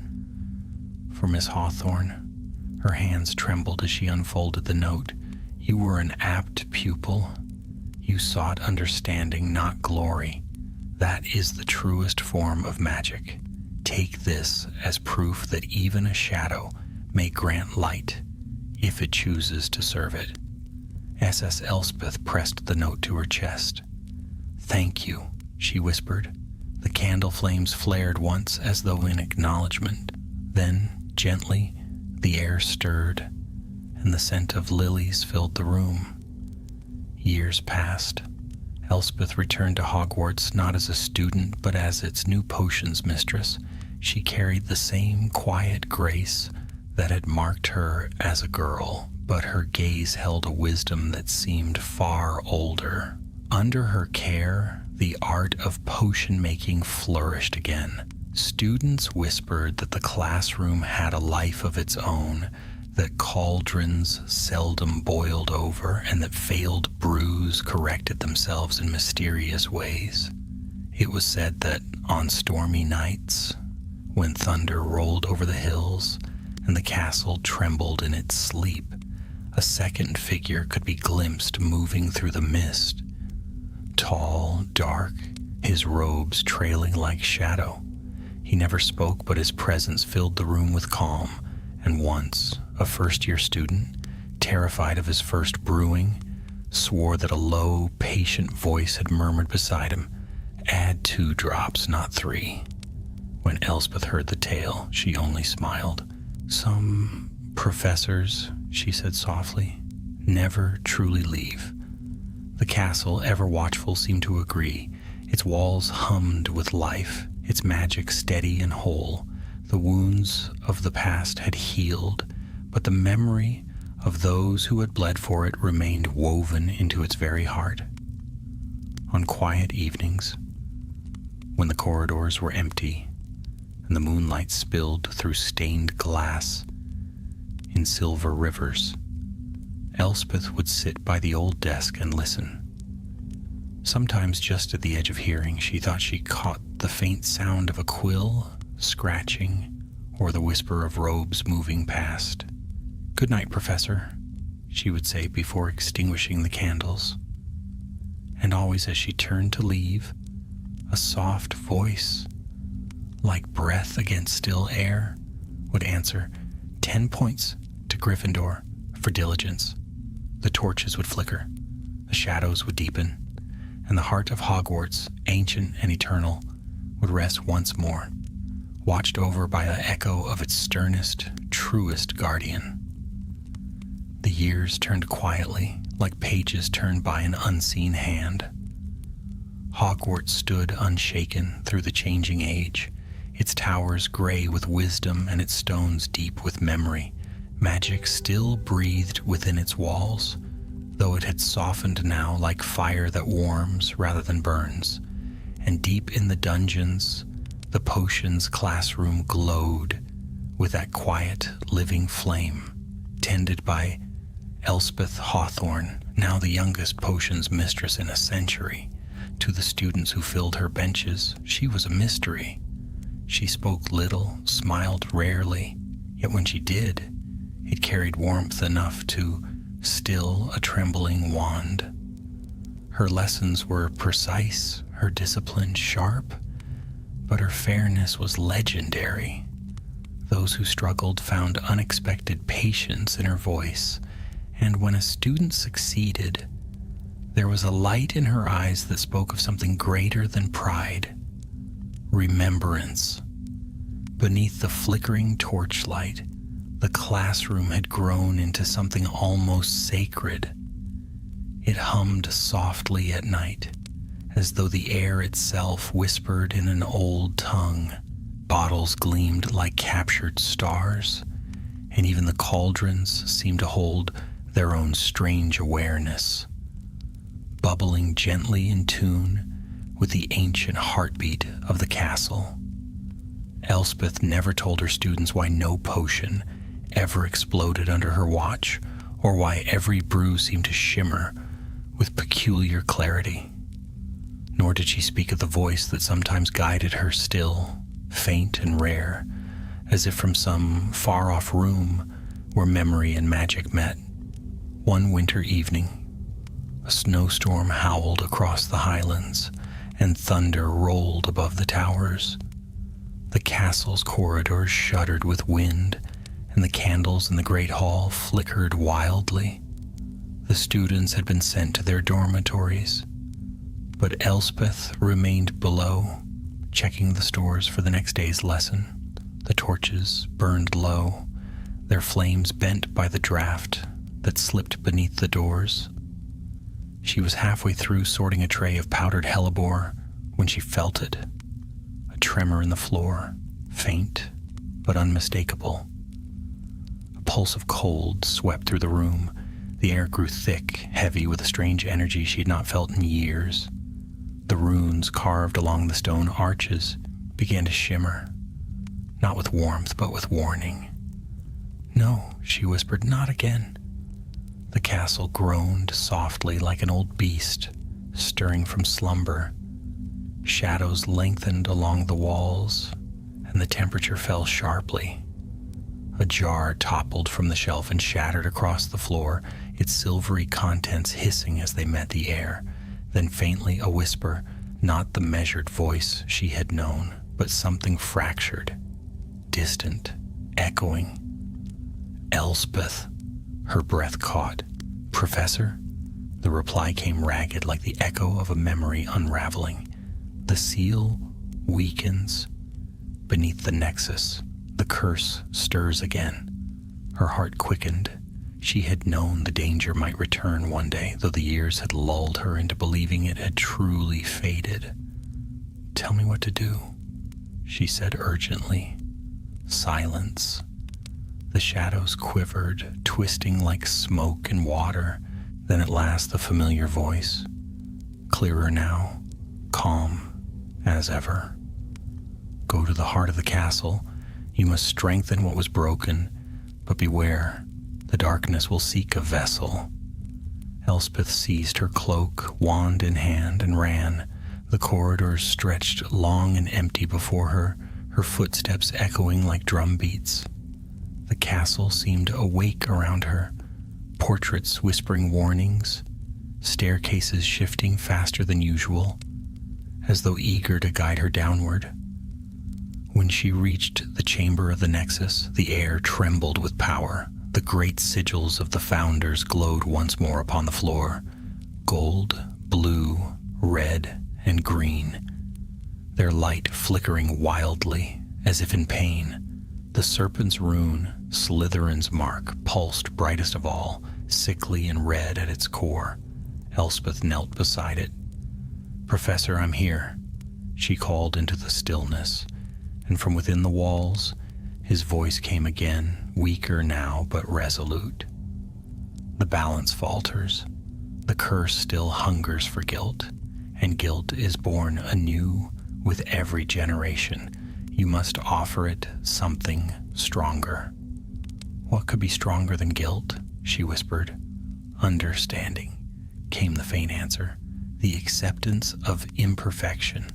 [SPEAKER 2] For Miss Hawthorne, her hands trembled as she unfolded the note. "You were an apt pupil. You sought understanding, not glory. That is the truest form of magic. Take this as proof that even a shadow may grant light if it chooses to serve it." S.S. Elspeth pressed the note to her chest. "Thank you," she whispered. The candle flames flared once as though in acknowledgement. Then, gently, the air stirred, and the scent of lilies filled the room. Years passed. Elspeth returned to Hogwarts not as a student, but as its new potions mistress. She carried the same quiet grace that had marked her as a girl, but her gaze held a wisdom that seemed far older. Under her care, the art of potion-making flourished again. Students whispered that the classroom had a life of its own, that cauldrons seldom boiled over, and that failed brews corrected themselves in mysterious ways. It was said that on stormy nights, when thunder rolled over the hills and the castle trembled in its sleep, a second figure could be glimpsed moving through the mist. Tall, dark, his robes trailing like shadow. He never spoke, but his presence filled the room with calm, and once, a first-year student, terrified of his first brewing, swore that a low, patient voice had murmured beside him, "Add 2 drops, not 3. When Elspeth heard the tale, she only smiled. "Some professors," she said softly, "never truly leave." The castle, ever watchful, seemed to agree. Its walls hummed with life, its magic steady and whole. The wounds of the past had healed, but the memory of those who had bled for it remained woven into its very heart. On quiet evenings, when the corridors were empty and the moonlight spilled through stained glass in silver rivers, Elspeth would sit by the old desk and listen. Sometimes just at the edge of hearing, she thought she caught the faint sound of a quill scratching or the whisper of robes moving past. "Good night, Professor," she would say before extinguishing the candles. And always as she turned to leave, a soft voice, like breath against still air, would answer, 10 points to Gryffindor for diligence. The torches would flicker, the shadows would deepen, and the heart of Hogwarts, ancient and eternal, would rest once more, watched over by the echo of its sternest, truest guardian. The years turned quietly, like pages turned by an unseen hand. Hogwarts stood unshaken through the changing age, its towers gray with wisdom and its stones deep with memory. Magic still breathed within its walls, though it had softened now like fire that warms rather than burns. And deep in the dungeons, the potions classroom glowed with that quiet, living flame, tended by Elspeth Hawthorne, now the youngest potions mistress in a century. To the students who filled her benches, she was a mystery. She spoke little, smiled rarely, yet when she did, it carried warmth enough to still a trembling wand. Her lessons were precise, her discipline sharp, but her fairness was legendary. Those who struggled found unexpected patience in her voice, and when a student succeeded, there was a light in her eyes that spoke of something greater than pride. Remembrance. Beneath the flickering torchlight, the classroom had grown into something almost sacred. It hummed softly at night, as though the air itself whispered in an old tongue. Bottles gleamed like captured stars, and even the cauldrons seemed to hold their own strange awareness, bubbling gently in tune with the ancient heartbeat of the castle. Elspeth never told her students why no potion ever exploded under her watch, or why every brew seemed to shimmer with peculiar clarity. Nor did she speak of the voice that sometimes guided her still, faint and rare, as if from some far-off room where memory and magic met. One winter evening, a snowstorm howled across the highlands, and thunder rolled above the towers. The castle's corridors shuddered with wind, and the candles in the great hall flickered wildly. The students had been sent to their dormitories, but Elspeth remained below, checking the stores for the next day's lesson. The torches burned low, their flames bent by the draft that slipped beneath the doors. She was halfway through sorting a tray of powdered hellebore when she felt it, a tremor in the floor, faint but unmistakable. A pulse of cold swept through the room. The air grew thick, heavy with a strange energy she had not felt in years. The runes carved along the stone arches began to shimmer, not with warmth but with warning. "No," she whispered, "not again." The castle groaned softly like an old beast stirring from slumber. Shadows lengthened along the walls, and the temperature fell sharply. A jar toppled from the shelf and shattered across the floor, its silvery contents hissing as they met the air. Then faintly a whisper, not the measured voice she had known, but something fractured, distant, echoing. "Elspeth." Her breath caught. "Professor?" The reply came ragged like the echo of a memory unraveling. The seal weakens beneath the nexus. The curse stirs again. Her heart quickened. She had known the danger might return one day, though the years had lulled her into believing it had truly faded. "Tell me what to do," she said urgently. Silence. The shadows quivered, twisting like smoke in water. Then at last the familiar voice, clearer now, calm as ever. "Go to the heart of the castle. You must strengthen what was broken, but beware, the darkness will seek a vessel." Elspeth seized her cloak, wand in hand, and ran. The corridors stretched long and empty before her, her footsteps echoing like drum beats. The castle seemed awake around her, portraits whispering warnings, staircases shifting faster than usual, as though eager to guide her downward. When she reached the chamber of the Nexus, the air trembled with power. The great sigils of the founders glowed once more upon the floor, gold, blue, red, and green, their light flickering wildly, as if in pain. The serpent's rune, Slytherin's mark, pulsed brightest of all, sickly and red at its core. Elspeth knelt beside it. "Professor, I'm here," she called into the stillness, and from within the walls, his voice came again, weaker now but resolute. "The balance falters. The curse still hungers for guilt, and guilt is born anew with every generation. You must offer it something stronger." "What could be stronger than guilt?" she whispered. "Understanding," came the faint answer. "The acceptance of imperfection.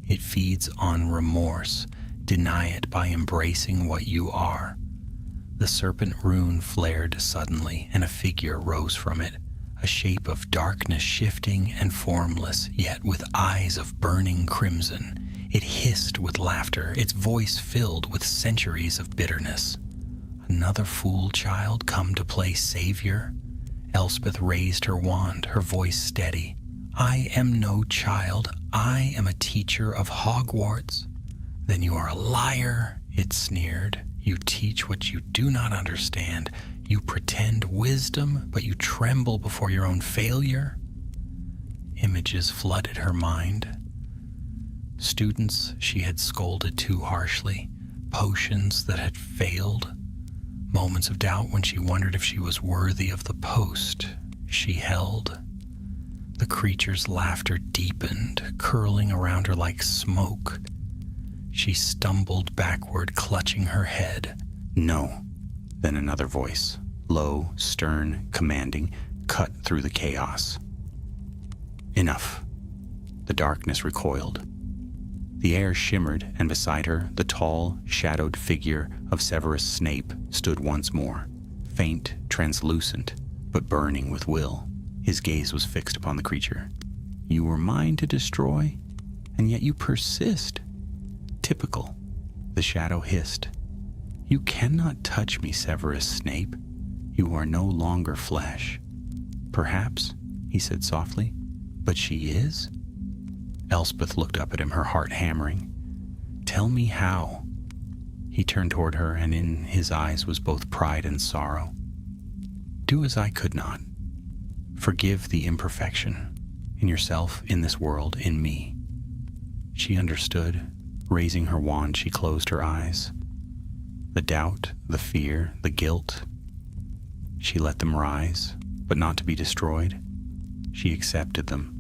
[SPEAKER 2] It feeds on remorse. Deny it by embracing what you are." The serpent rune flared suddenly, and a figure rose from it, a shape of darkness shifting and formless, yet with eyes of burning crimson. It hissed with laughter, its voice filled with centuries of bitterness. "Another fool child come to play savior?" Elspeth raised her wand, her voice steady. "I am no child. I am a teacher of Hogwarts." "Then you are a liar," it sneered. "You teach what you do not understand. You pretend wisdom, but you tremble before your own failure." Images flooded her mind. Students she had scolded too harshly, potions that had failed, moments of doubt when she wondered if she was worthy of the post she held. The creature's laughter deepened, curling around her like smoke. She stumbled backward, clutching her head. "No." Then another voice, low, stern, commanding, cut through the chaos. "Enough." The darkness recoiled. The air shimmered, and beside her, the tall, shadowed figure of Severus Snape stood once more, faint, translucent, but burning with will. His gaze was fixed upon the creature. "You were mine to destroy, and yet you persist." "Typical," the shadow hissed. "You cannot touch me, Severus Snape. You are no longer flesh." "Perhaps," he said softly. "But she is?" Elspeth looked up at him, her heart hammering. "Tell me how." He turned toward her, and in his eyes was both pride and sorrow. "Do as I could not. Forgive the imperfection, in yourself, in this world, in me." She understood. Raising her wand, she closed her eyes. The doubt, the fear, the guilt, she let them rise, but not to be destroyed. She accepted them.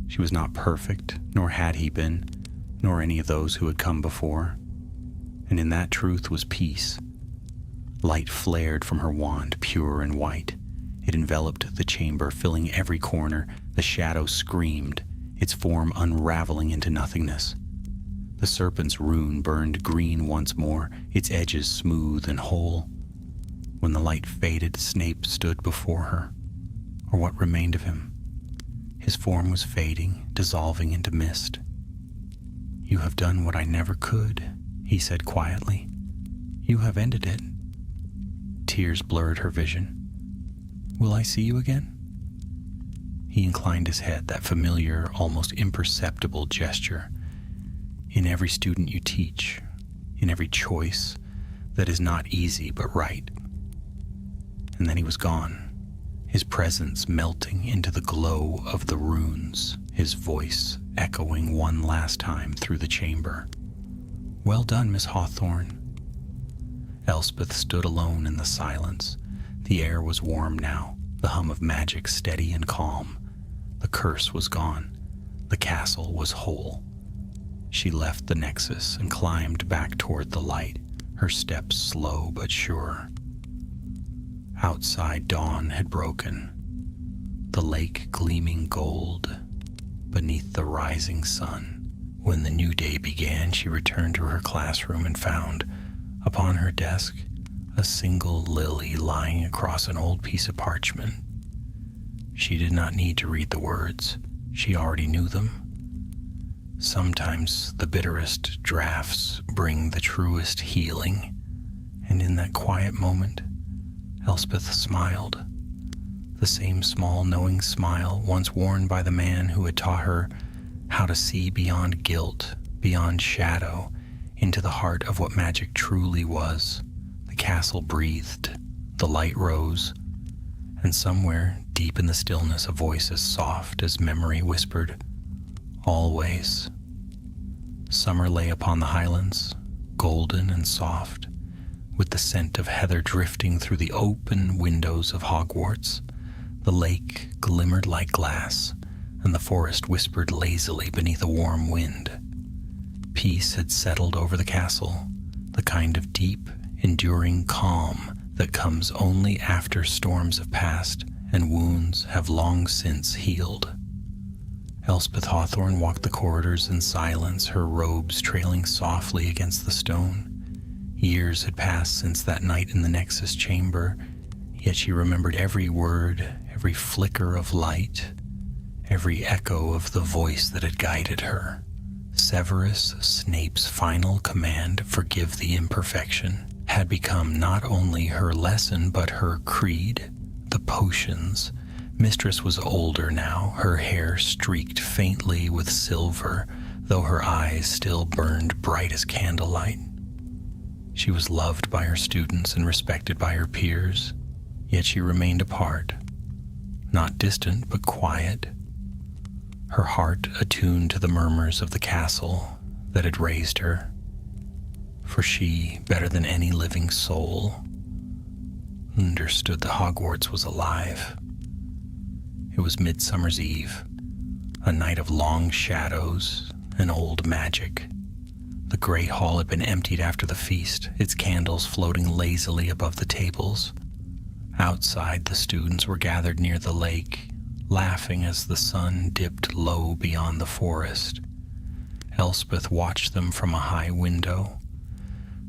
[SPEAKER 2] She was not perfect, nor had he been, nor any of those who had come before. And in that truth was peace. Light flared from her wand, pure and white. It enveloped the chamber, filling every corner. The shadow screamed, its form unraveling into nothingness. The serpent's rune burned green once more, its edges smooth and whole. When the light faded, Snape stood before her, or what remained of him. His form was fading, dissolving into mist. "You have done what I never could," he said quietly. "You have ended it." Tears blurred her vision. "Will I see you again?" He inclined his head, that familiar, almost imperceptible gesture. "In every student you teach, in every choice that is not easy but right." And then he was gone, his presence melting into the glow of the runes, his voice echoing one last time through the chamber. "Well done, Miss Hawthorne." Elspeth stood alone in the silence. The air was warm now, the hum of magic steady and calm. The curse was gone. The castle was whole. She left the Nexus and climbed back toward the light, her steps slow but sure. Outside, dawn had broken, the lake gleaming gold beneath the rising sun, When the new day began, she returned to her classroom and found, upon her desk, a single lily lying across an old piece of parchment. She did not need to read the words. She already knew them. Sometimes the bitterest drafts bring the truest healing, and in that quiet moment, Elspeth smiled. The same small, knowing smile once worn by the man who had taught her how to see beyond guilt, beyond shadow, into the heart of what magic truly was. The castle breathed, the light rose, and somewhere deep in the stillness a voice as soft as memory whispered, "Always." Summer lay upon the highlands, golden and soft, with the scent of heather drifting through the open windows of Hogwarts. The lake glimmered like glass, and the forest whispered lazily beneath a warm wind. Peace had settled over the castle, the kind of deep, enduring calm that comes only after storms have passed and wounds have long since healed. Elspeth Hawthorne walked the corridors in silence, her robes trailing softly against the stone. Years had passed since that night in the Nexus chamber, yet she remembered every word, every flicker of light, every echo of the voice that had guided her. Severus Snape's final command, "Forgive the imperfection," had become not only her lesson but her creed. The potions. Mistress was older now, her hair streaked faintly with silver, though her eyes still burned bright as candlelight. She was loved by her students and respected by her peers, yet she remained apart, not distant but quiet, her heart attuned to the murmurs of the castle that had raised her. For she, better than any living soul, understood that Hogwarts was alive. It was Midsummer's Eve, a night of long shadows and old magic. The great hall had been emptied after the feast, its candles floating lazily above the tables. Outside, the students were gathered near the lake, laughing as the sun dipped low beyond the forest. Elspeth watched them from a high window,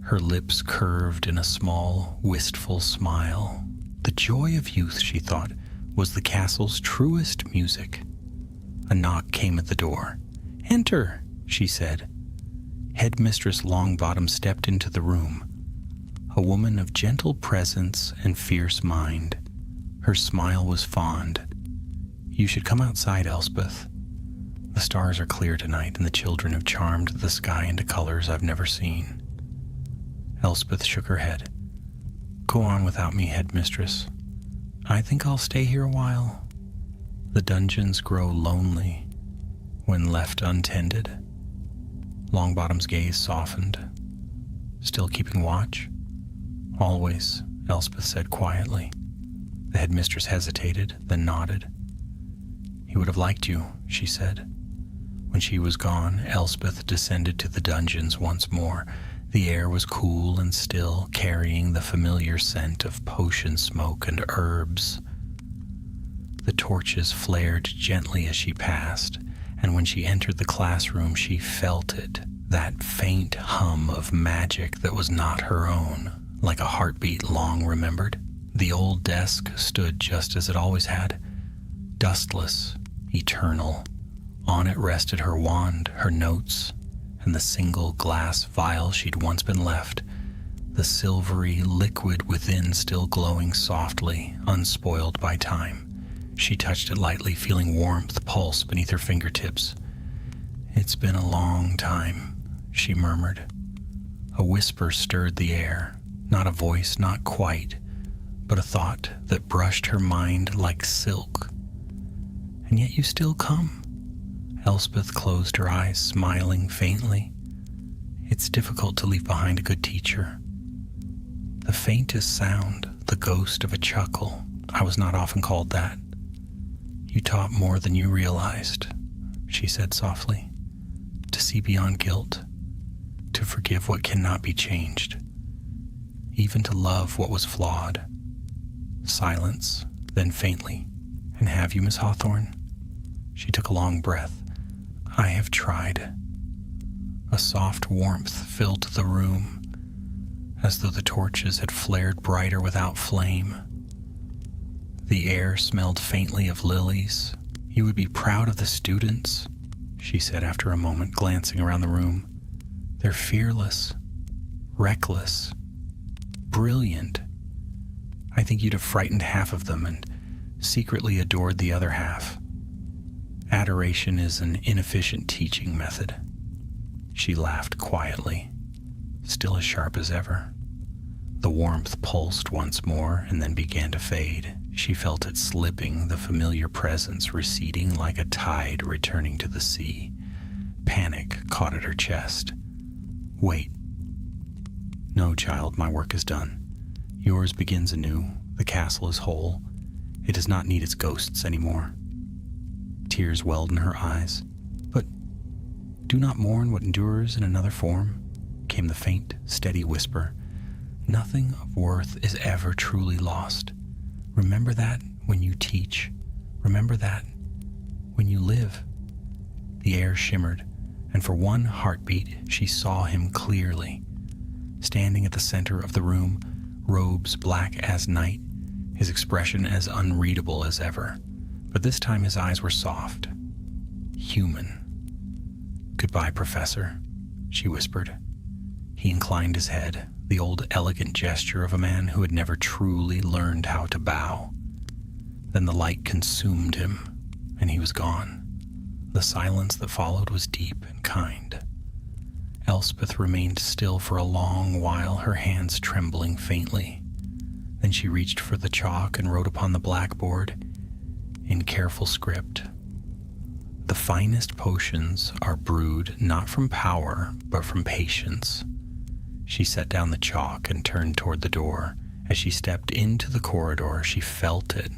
[SPEAKER 2] her lips curved in a small, wistful smile. The joy of youth, she thought, was the castle's truest music. A knock came at the door. "Enter," she said. Headmistress Longbottom stepped into the room, a woman of gentle presence and fierce mind. Her smile was fond. "You should come outside, Elspeth. The stars are clear tonight, and the children have charmed the sky into colors I've never seen." Elspeth shook her head. "Go on without me, Headmistress. I think I'll stay here a while. The dungeons grow lonely when left untended." Longbottom's gaze softened. "Still keeping watch?" "Always," Elspeth said quietly. The headmistress hesitated, then nodded. "He would have liked you," she said. When she was gone, Elspeth descended to the dungeons once more. The air was cool and still, carrying the familiar scent of potion smoke and herbs. The torches flared gently as she passed, and when she entered the classroom, she felt it, that faint hum of magic that was not her own, like a heartbeat long remembered. The old desk stood just as it always had, dustless, eternal. On it rested her wand, her notes, and the single glass vial she'd once been left, the silvery liquid within still glowing softly, unspoiled by time. She touched it lightly, feeling warmth pulse beneath her fingertips. "It's been a long time," she murmured. A whisper stirred the air, not a voice, not quite, but a thought that brushed her mind like silk. "And yet you still come." Elspeth closed her eyes, smiling faintly. "It's difficult to leave behind a good teacher." The faintest sound, the ghost of a chuckle. I was not often called that. "You taught more than you realized," she said softly. "To see beyond guilt, to forgive what cannot be changed, even to love what was flawed." Silence, then faintly, "And have you, Miss Hawthorne?" She took a long breath. "I have tried." A soft warmth filled the room, as though the torches had flared brighter without flame. The air smelled faintly of lilies. "You would be proud of the students," she said after a moment, glancing around the room. "They're fearless, reckless, brilliant. I think you'd have frightened half of them and secretly adored the other half. Adoration is an inefficient teaching method." She laughed quietly, still as sharp as ever. The warmth pulsed once more and then began to fade. She felt it slipping, the familiar presence receding like a tide returning to the sea. Panic caught at her chest. "Wait. No, child, my work is done. Yours begins anew. The castle is whole. It does not need its ghosts anymore." Tears welled in her eyes. "But do not mourn what endures in another form," came the faint, steady whisper. "Nothing of worth is ever truly lost. Remember that when you teach. Remember that when you live." The air shimmered, and for one heartbeat she saw him clearly. Standing at the center of the room, robes black as night, his expression as unreadable as ever. But this time his eyes were soft, human. "Goodbye, Professor," she whispered. He inclined his head, the old elegant gesture of a man who had never truly learned how to bow. Then the light consumed him, and he was gone. The silence that followed was deep and kind. Elspeth remained still for a long while, her hands trembling faintly. Then she reached for the chalk and wrote upon the blackboard, in careful script, "The finest potions are brewed not from power, but from patience." She set down the chalk and turned toward the door. As she stepped into the corridor, she felt it,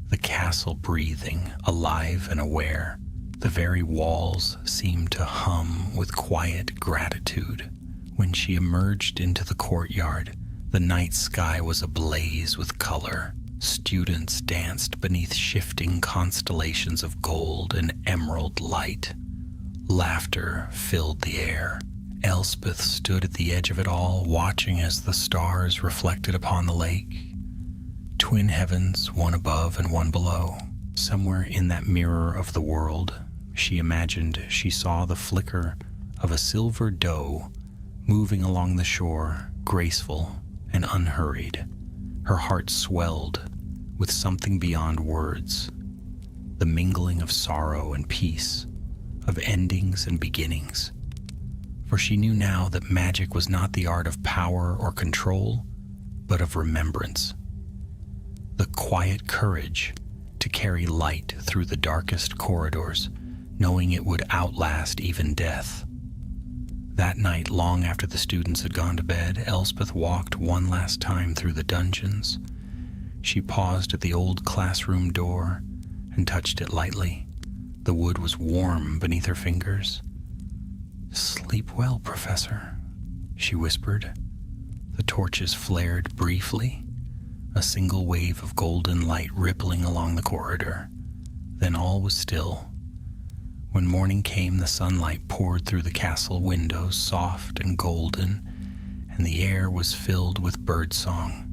[SPEAKER 2] the castle breathing, alive and aware. The very walls seemed to hum with quiet gratitude. When she emerged into the courtyard, the night sky was ablaze with color. Students danced beneath shifting constellations of gold and emerald light. Laughter filled the air. Elspeth stood at the edge of it all, watching as the stars reflected upon the lake. Twin heavens, one above and one below. Somewhere in that mirror of the world, she imagined she saw the flicker of a silver doe moving along the shore, graceful and unhurried. Her heart swelled with something beyond words, the mingling of sorrow and peace, of endings and beginnings. For she knew now that magic was not the art of power or control, but of remembrance. The quiet courage to carry light through the darkest corridors, knowing it would outlast even death. That night, long after the students had gone to bed, Elspeth walked one last time through the dungeons. She paused at the old classroom door and touched it lightly. The wood was warm beneath her fingers. "Sleep well, Professor," she whispered. The torches flared briefly, a single wave of golden light rippling along the corridor. Then all was still. When morning came, the sunlight poured through the castle windows, soft and golden, and the air was filled with birdsong.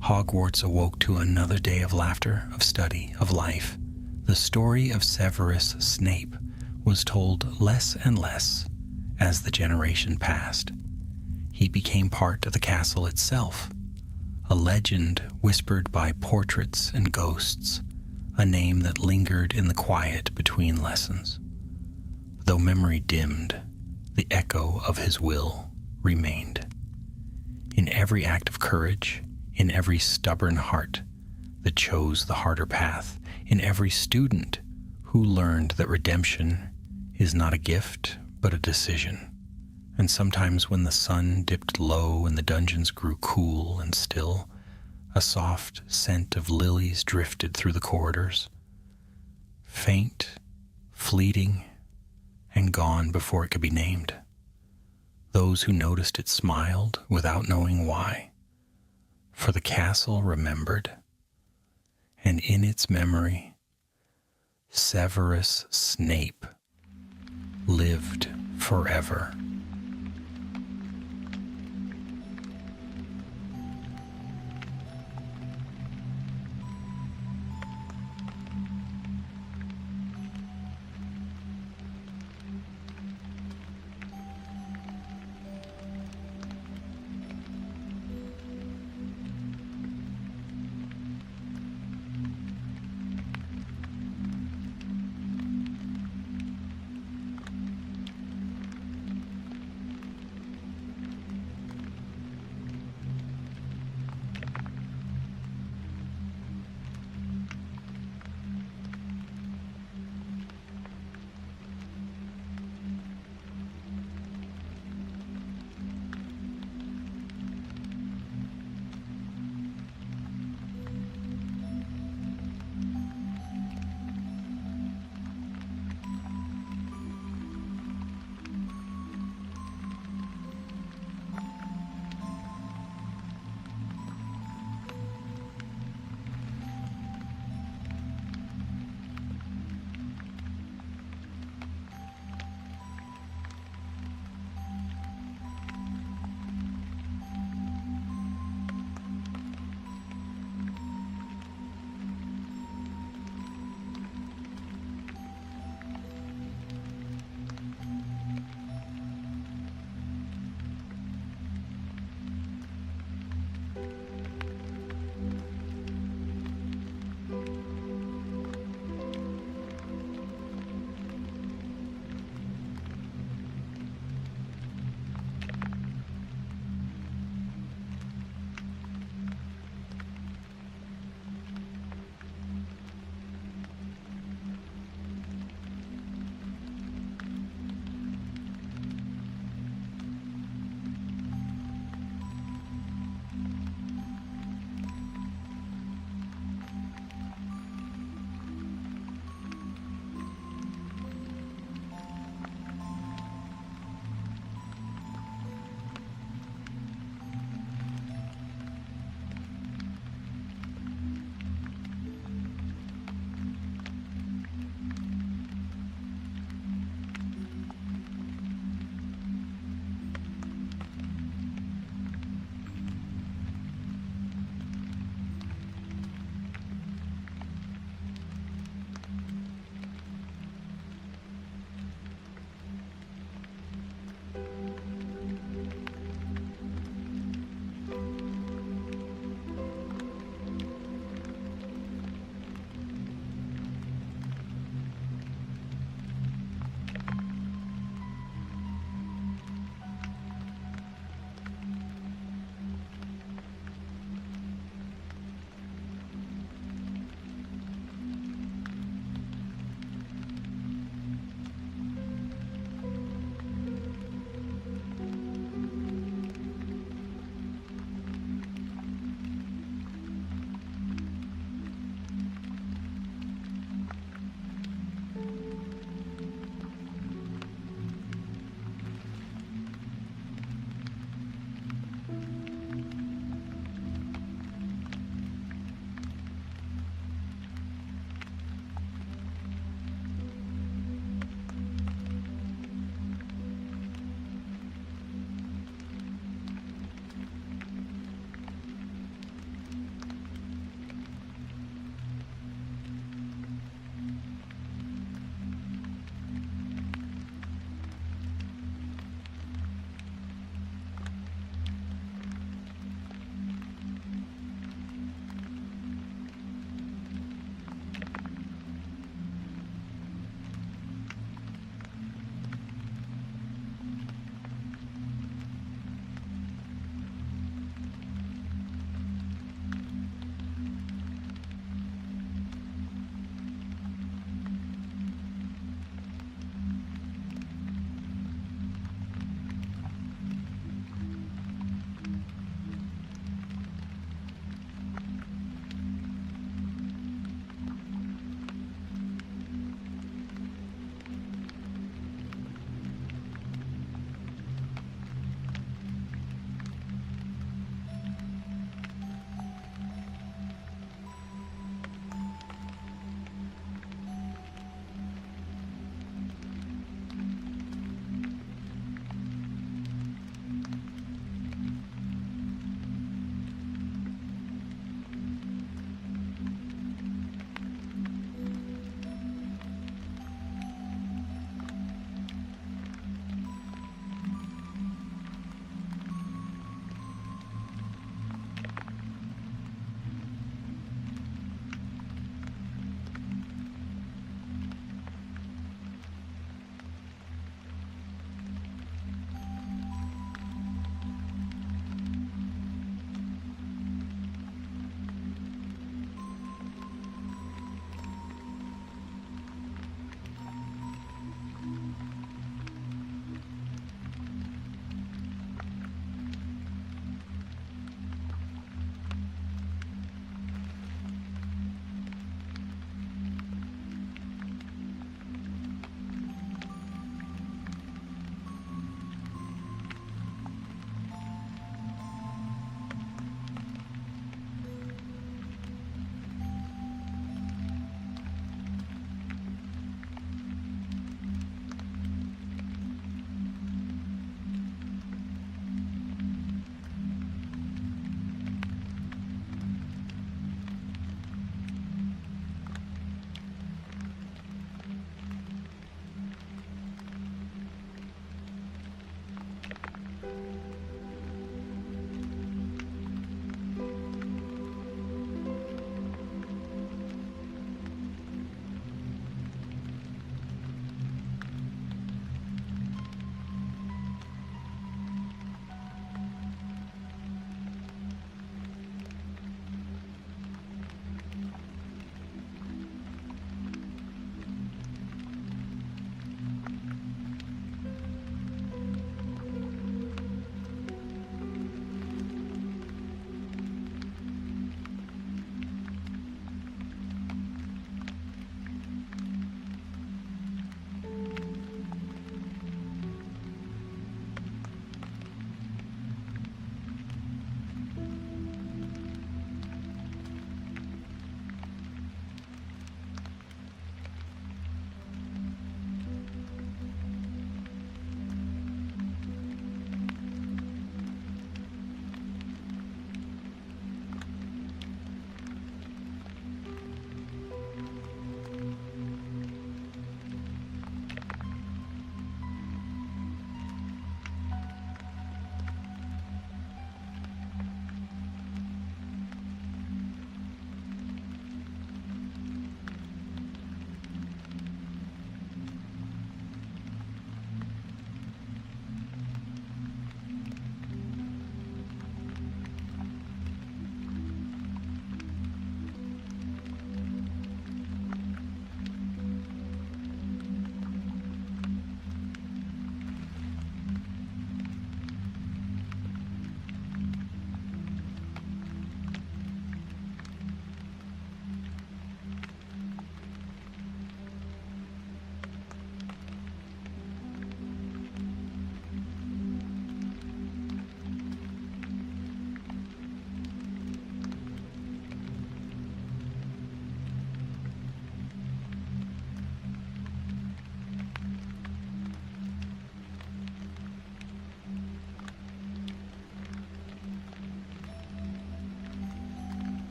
[SPEAKER 2] Hogwarts awoke to another day of laughter, of study, of life. The story of Severus Snape was told less and less as the generation passed. He became part of the castle itself, a legend whispered by portraits and ghosts, a name that lingered in the quiet between lessons. Though memory dimmed, the echo of his will remained. In every act of courage, in every stubborn heart that chose the harder path, in every student who learned that redemption is not a gift, but a decision. And sometimes when the sun dipped low and the dungeons grew cool and still, a soft scent of lilies drifted through the corridors. Faint, fleeting, and gone before it could be named. Those who noticed it smiled without knowing why, for the castle remembered, and in its memory, Severus Snape lived forever.